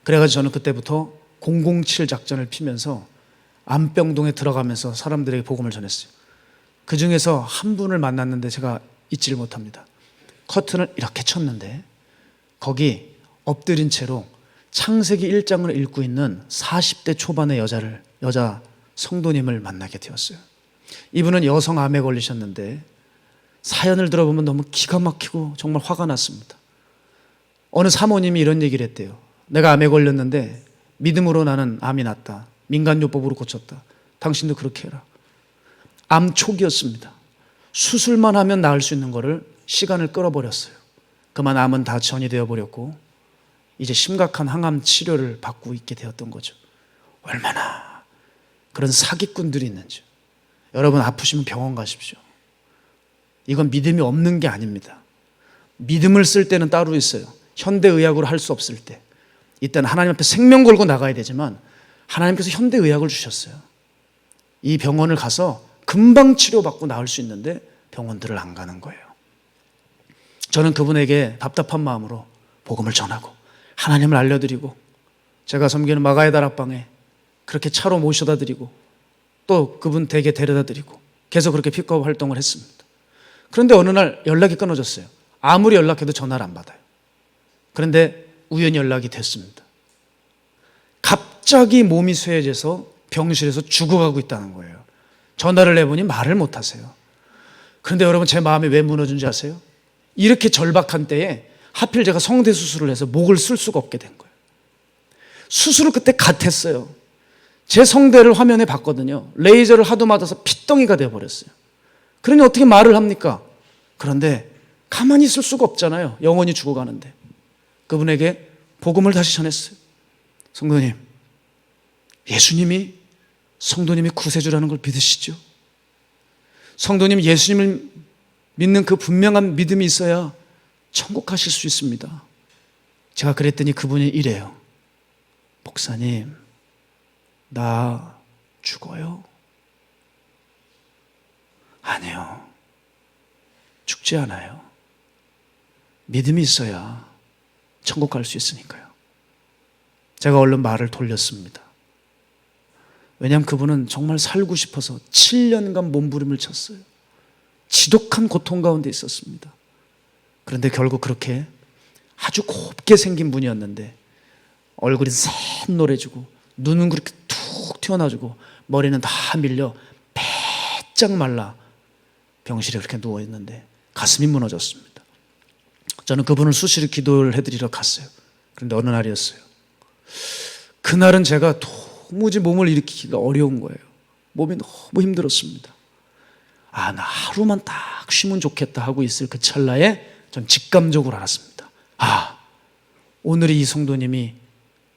그래가지고 저는 그때부터 007 작전을 피면서 암병동에 들어가면서 사람들에게 복음을 전했어요. 그 중에서 한 분을 만났는데 제가 잊지를 못합니다. 커튼을 이렇게 쳤는데 거기 엎드린 채로 창세기 1장을 읽고 있는 40대 초반의 여자 성도님을 만나게 되었어요. 이분은 여성암에 걸리셨는데 사연을 들어보면 너무 기가 막히고 정말 화가 났습니다. 어느 사모님이 이런 얘기를 했대요. 내가 암에 걸렸는데 믿음으로 나는 암이 낫다. 민간요법으로 고쳤다. 당신도 그렇게 해라. 암 초기였습니다. 수술만 하면 나을 수 있는 거를 시간을 끌어버렸어요. 그만 암은 다 전이 되어버렸고 이제 심각한 항암 치료를 받고 있게 되었던 거죠. 얼마나 그런 사기꾼들이 있는지. 여러분, 아프시면 병원 가십시오. 이건 믿음이 없는 게 아닙니다. 믿음을 쓸 때는 따로 있어요. 현대의학으로 할 수 없을 때, 이때는 하나님 앞에 생명 걸고 나가야 되지만 하나님께서 현대의학을 주셨어요. 이 병원을 가서 금방 치료받고 나을 수 있는데 병원들을 안 가는 거예요. 저는 그분에게 답답한 마음으로 복음을 전하고 하나님을 알려드리고, 제가 섬기는 마가의 다락방에 그렇게 차로 모셔다 드리고 또 그분 댁에 데려다 드리고 계속 그렇게 픽업 활동을 했습니다. 그런데 어느 날 연락이 끊어졌어요. 아무리 연락해도 전화를 안 받아요. 그런데 우연히 연락이 됐습니다. 갑자기 몸이 쇠해져서 병실에서 죽어가고 있다는 거예요. 전화를 해보니 말을 못 하세요. 그런데 여러분, 제 마음이 왜 무너진지 아세요? 이렇게 절박한 때에 하필 제가 성대 수술을 해서 목을 쓸 수가 없게 된 거예요. 수술을 그때 갓 했어요. 제 성대를 화면에 봤거든요. 레이저를 하도 맞아서 핏덩이가 되어버렸어요. 그러니 어떻게 말을 합니까? 그런데 가만히 있을 수가 없잖아요. 영원히 죽어가는데. 그분에게 복음을 다시 전했어요. 성도님, 예수님이 성도님이 구세주라는 걸 믿으시죠? 성도님, 예수님을 믿는 그 분명한 믿음이 있어야 천국 가실 수 있습니다. 제가 그랬더니 그분이 이래요. 목사님, 나 죽어요? 아니요, 죽지 않아요. 믿음이 있어야 천국 갈 수 있으니까요. 제가 얼른 말을 돌렸습니다. 왜냐하면 그분은 정말 살고 싶어서 7년간 몸부림을 쳤어요. 지독한 고통 가운데 있었습니다. 그런데 결국 그렇게 아주 곱게 생긴 분이었는데 얼굴이 샛노래지고 눈은 그렇게 툭 튀어나오고 머리는 다 밀려 배짝 말라 병실에 그렇게 누워있는데 가슴이 무너졌습니다. 저는 그분을 수시로 기도를 해드리러 갔어요. 그런데 어느 날이었어요. 그날은 제가 도무지 몸을 일으키기가 어려운 거예요. 몸이 너무 힘들었습니다. 아, 나 하루만 딱 쉬면 좋겠다 하고 있을 그 찰나에 전 직감적으로 알았습니다. 아, 오늘이 이 성도님이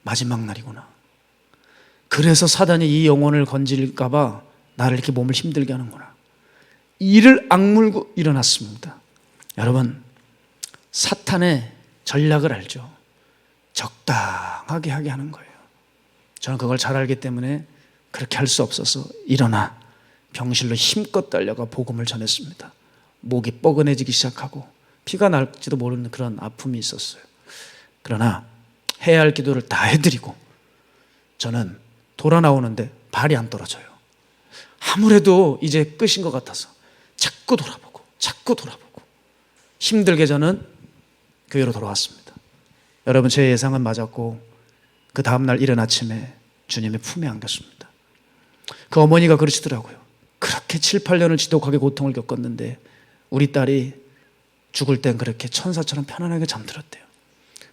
마지막 날이구나. 그래서 사단이 이 영혼을 건질까 봐 나를 이렇게 몸을 힘들게 하는구나. 이를 악물고 일어났습니다. 여러분, 사탄의 전략을 알죠? 적당하게 하게 하는 거예요. 저는 그걸 잘 알기 때문에 그렇게 할 수 없어서 일어나 병실로 힘껏 달려가 복음을 전했습니다. 목이 뻐근해지기 시작하고 피가 날지도 모르는 그런 아픔이 있었어요. 그러나 해야 할 기도를 다 해드리고 저는 돌아 나오는데 발이 안 떨어져요. 아무래도 이제 끝인 것 같아서 자꾸 돌아보고 힘들게 저는 교회로 돌아왔습니다. 여러분, 제 예상은 맞았고 그 다음날 이른 아침에 주님의 품에 안겼습니다. 그 어머니가 그러시더라고요. 그렇게 7, 8년을 지독하게 고통을 겪었는데 우리 딸이 죽을 땐 그렇게 천사처럼 편안하게 잠들었대요.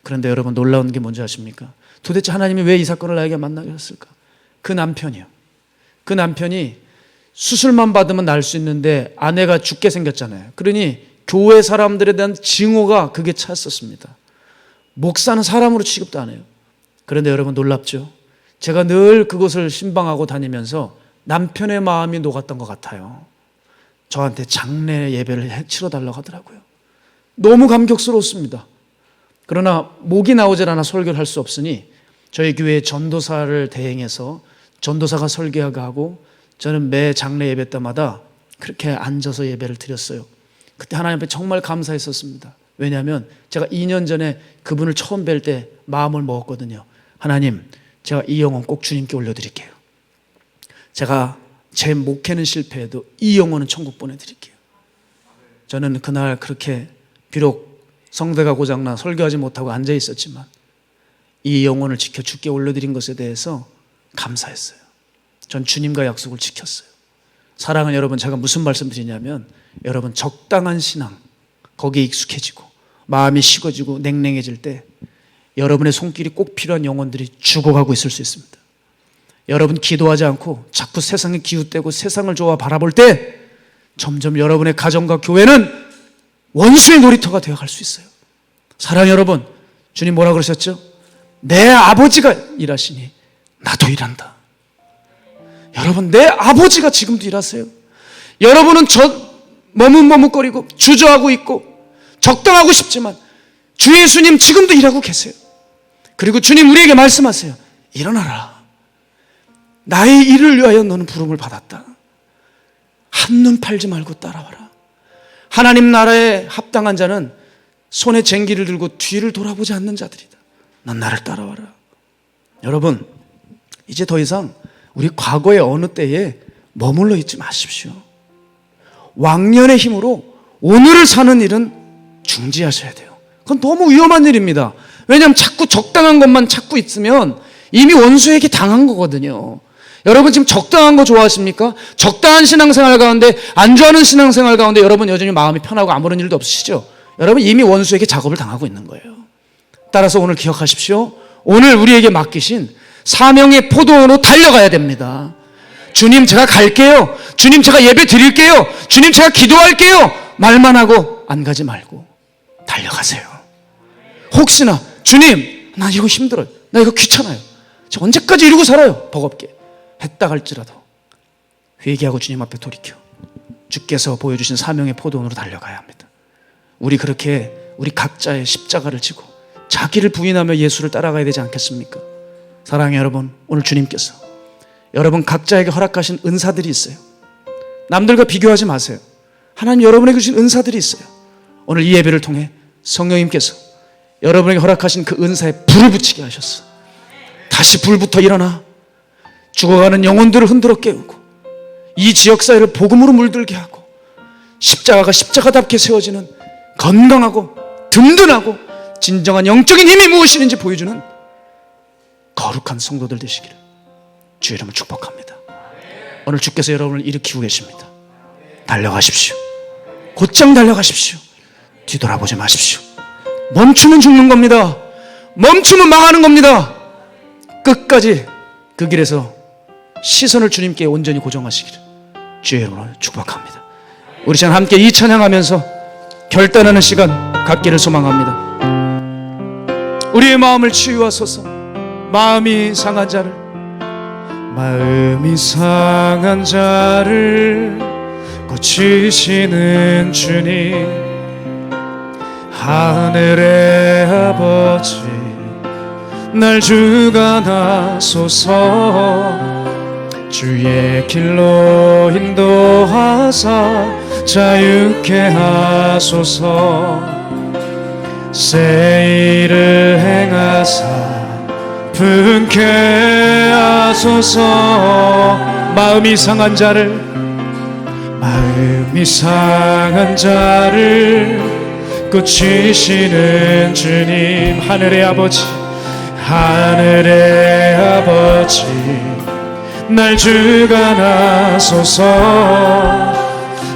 그런데 여러분, 놀라운 게 뭔지 아십니까? 도대체 하나님이 왜 이 사건을 나에게 만나게 하셨을까? 그 남편이요. 그 남편이 수술만 받으면 날 수 있는데 아내가 죽게 생겼잖아요. 그러니 교회 사람들에 대한 증오가 그게 찼었습니다. 목사는 사람으로 취급도 안 해요. 그런데 여러분, 놀랍죠? 제가 늘 그곳을 신방하고 다니면서 남편의 마음이 녹았던 것 같아요. 저한테 장례 예배를 치러달라고 하더라고요. 너무 감격스러웠습니다. 그러나 목이 나오질 않아 설교를 할 수 없으니 저희 교회 전도사를 대행해서 전도사가 설교하게 하고 저는 매 장례 예배 때마다 그렇게 앉아서 예배를 드렸어요. 그때 하나님 앞에 정말 감사했었습니다. 왜냐하면 제가 2년 전에 그분을 처음 뵐 때 마음을 먹었거든요. 하나님, 제가 이 영혼 꼭 주님께 올려드릴게요. 제가 제 목회는 실패해도 이 영혼은 천국 보내드릴게요. 저는 그날 그렇게 비록 성대가 고장나 설교하지 못하고 앉아 있었지만 이 영혼을 지켜 주께 올려드린 것에 대해서 감사했어요. 전 주님과 약속을 지켰어요. 사랑은 여러분, 제가 무슨 말씀 드리냐면, 여러분, 적당한 신앙, 거기에 익숙해지고 마음이 식어지고 냉랭해질 때 여러분의 손길이 꼭 필요한 영혼들이 죽어가고 있을 수 있습니다. 여러분, 기도하지 않고 자꾸 세상에 기웃대고 세상을 좋아 바라볼 때 점점 여러분의 가정과 교회는 원수의 놀이터가 되어갈 수 있어요. 사랑 여러분, 주님 뭐라 그러셨죠? 내 아버지가 일하시니 나도 일한다. 여러분, 내 아버지가 지금도 일하세요. 여러분은 머뭇머뭇거리고 주저하고 있고 적당하고 싶지만 주 예수님 지금도 일하고 계세요. 그리고 주님 우리에게 말씀하세요. 일어나라. 나의 일을 위하여 너는 부름을 받았다. 한눈 팔지 말고 따라와라. 하나님 나라에 합당한 자는 손에 쟁기를 들고 뒤를 돌아보지 않는 자들이다. 넌 나를 따라와라. 여러분, 이제 더 이상 우리 과거의 어느 때에 머물러 있지 마십시오. 왕년의 힘으로 오늘을 사는 일은 중지하셔야 돼요. 그건 너무 위험한 일입니다. 왜냐하면 자꾸 적당한 것만 찾고 있으면 이미 원수에게 당한 거거든요. 여러분, 지금 적당한 거 좋아하십니까? 적당한 신앙생활 가운데, 안 좋아하는 신앙생활 가운데 여러분 여전히 마음이 편하고 아무런 일도 없으시죠? 여러분, 이미 원수에게 작업을 당하고 있는 거예요. 따라서 오늘 기억하십시오. 오늘 우리에게 맡기신 사명의 포도원으로 달려가야 됩니다. 주님, 제가 갈게요. 주님, 제가 예배 드릴게요. 주님, 제가 기도할게요. 말만 하고 안 가지 말고 달려가세요. 혹시나 주님, 나 이거 힘들어요. 나 이거 귀찮아요. 저 언제까지 이러고 살아요? 버겁게 했다 할지라도 회개하고 주님 앞에 돌이켜 주께서 보여주신 사명의 포도원으로 달려가야 합니다. 우리 그렇게 우리 각자의 십자가를 지고 자기를 부인하며 예수를 따라가야 되지 않겠습니까? 사랑하는 여러분, 오늘 주님께서 여러분 각자에게 허락하신 은사들이 있어요. 남들과 비교하지 마세요. 하나님 여러분에게 주신 은사들이 있어요. 오늘 이 예배를 통해 성령님께서 여러분에게 허락하신 그 은사에 불을 붙이게 하셨어. 다시 불부터 일어나 죽어가는 영혼들을 흔들어 깨우고 이 지역사회를 복음으로 물들게 하고 십자가가 십자가답게 세워지는 건강하고 든든하고 진정한 영적인 힘이 무엇이는지 보여주는 거룩한 성도들 되시기를 주의 이름으로 축복합니다. 오늘 주께서 여러분을 일으키고 계십니다. 달려가십시오. 곧장 달려가십시오. 뒤돌아보지 마십시오. 멈추면 죽는 겁니다. 멈추면 망하는 겁니다. 끝까지 그 길에서 시선을 주님께 온전히 고정하시기를 주의 이름으로 축복합니다. 우리 지금 함께 이 찬양하면서 결단하는 시간 갖기를 소망합니다. 우리의 마음을 치유하소서. 마음이 상한 자를 고치시는 주님, 하늘의 아버지 날 주관하소서. 주의 길로 인도하사 자유케 하소서. 새 일을 행하사 분케 하소서. 하소서. 마음이 상한 자를 고치시는 주님, 하늘의 아버지 날 주관하소서.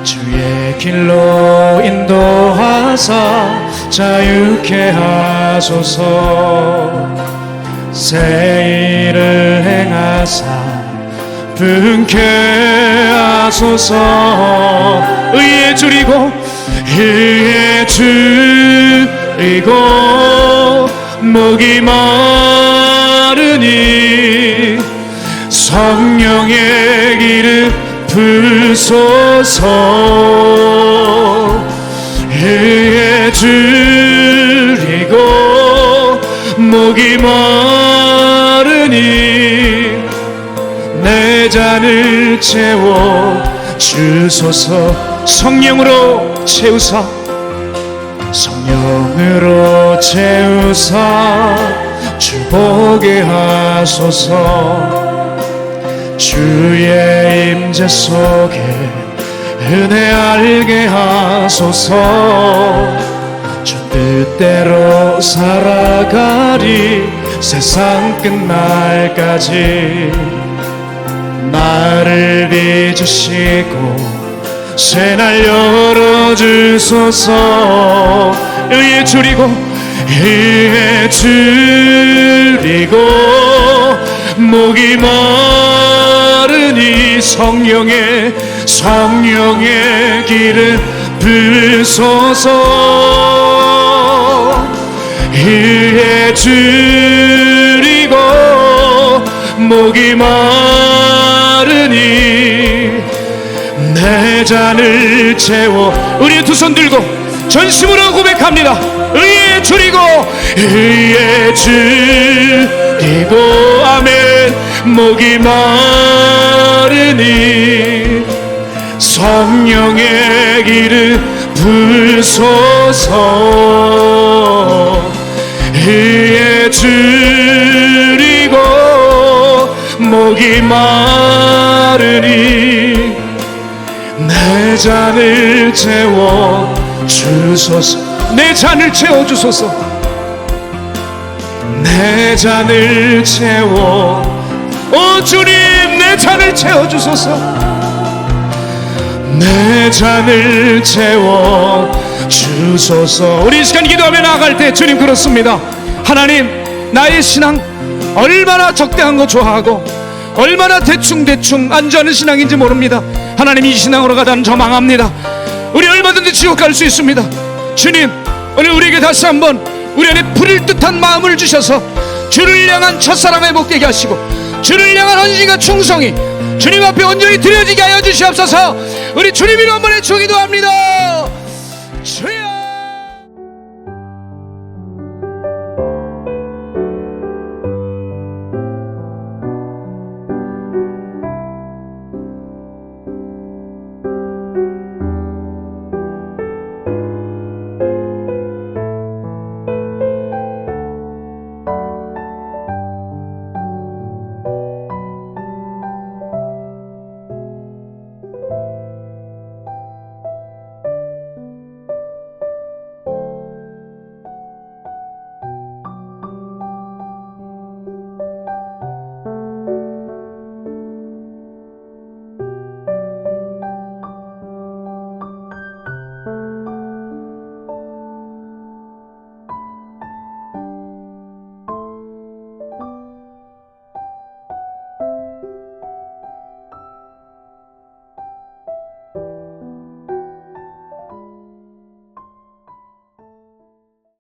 주의 길로 인도하사 자유케 하소서. 새 일을 행하사 분케 하소서. 의에 줄이고 목이 마르니 성령의 기름 부소서. 의에 줄이고 목이 마르니 내 잔을 채워 주소서. 성령으로 채우사 주보게 하소서. 주의 임재 속에 은혜 알게 하소서. 주 뜻대로 살아가리 세상 끝날까지. 나를 빚으시고 새날 열어주소서. 의에 줄이고 목이 마르니 성령의 기름 부소서. 의에 줄이고 목이 마르니 내 잔을 채워. 우리 두 손 들고 전심으로 고백합니다. 의에 줄이고 아멘. 목이 마르니 성령의 기름 부소서. 의에 줄이고 목이 마르니 내 잔을 채워 주소서. 내 잔을 채워 주소서. 내 잔을 채워. 오 주님, 내 잔을 채워 주소서. 내 잔을 채워 주소서. 우리 이 시간 기도하며 나아갈 때 주님 그렇습니다. 하나님, 나의 신앙 얼마나 적당한 거 좋아하고 얼마나 대충 안주하는 신앙인지 모릅니다. 하나님, 이 신앙으로 가다는 저 망합니다. 우리 얼마든지 지옥 갈 수 있습니다. 주님, 오늘 우리에게 다시 한번 우리 안에 불을 듯한 마음을 주셔서 주를 향한 첫사랑을 복되게 하시고 주를 향한 헌신과 충성이 주님 앞에 온전히 드려지게 하여 주시옵소서. 우리 주님 이름 한번 외쳐 기도합니다. 주여.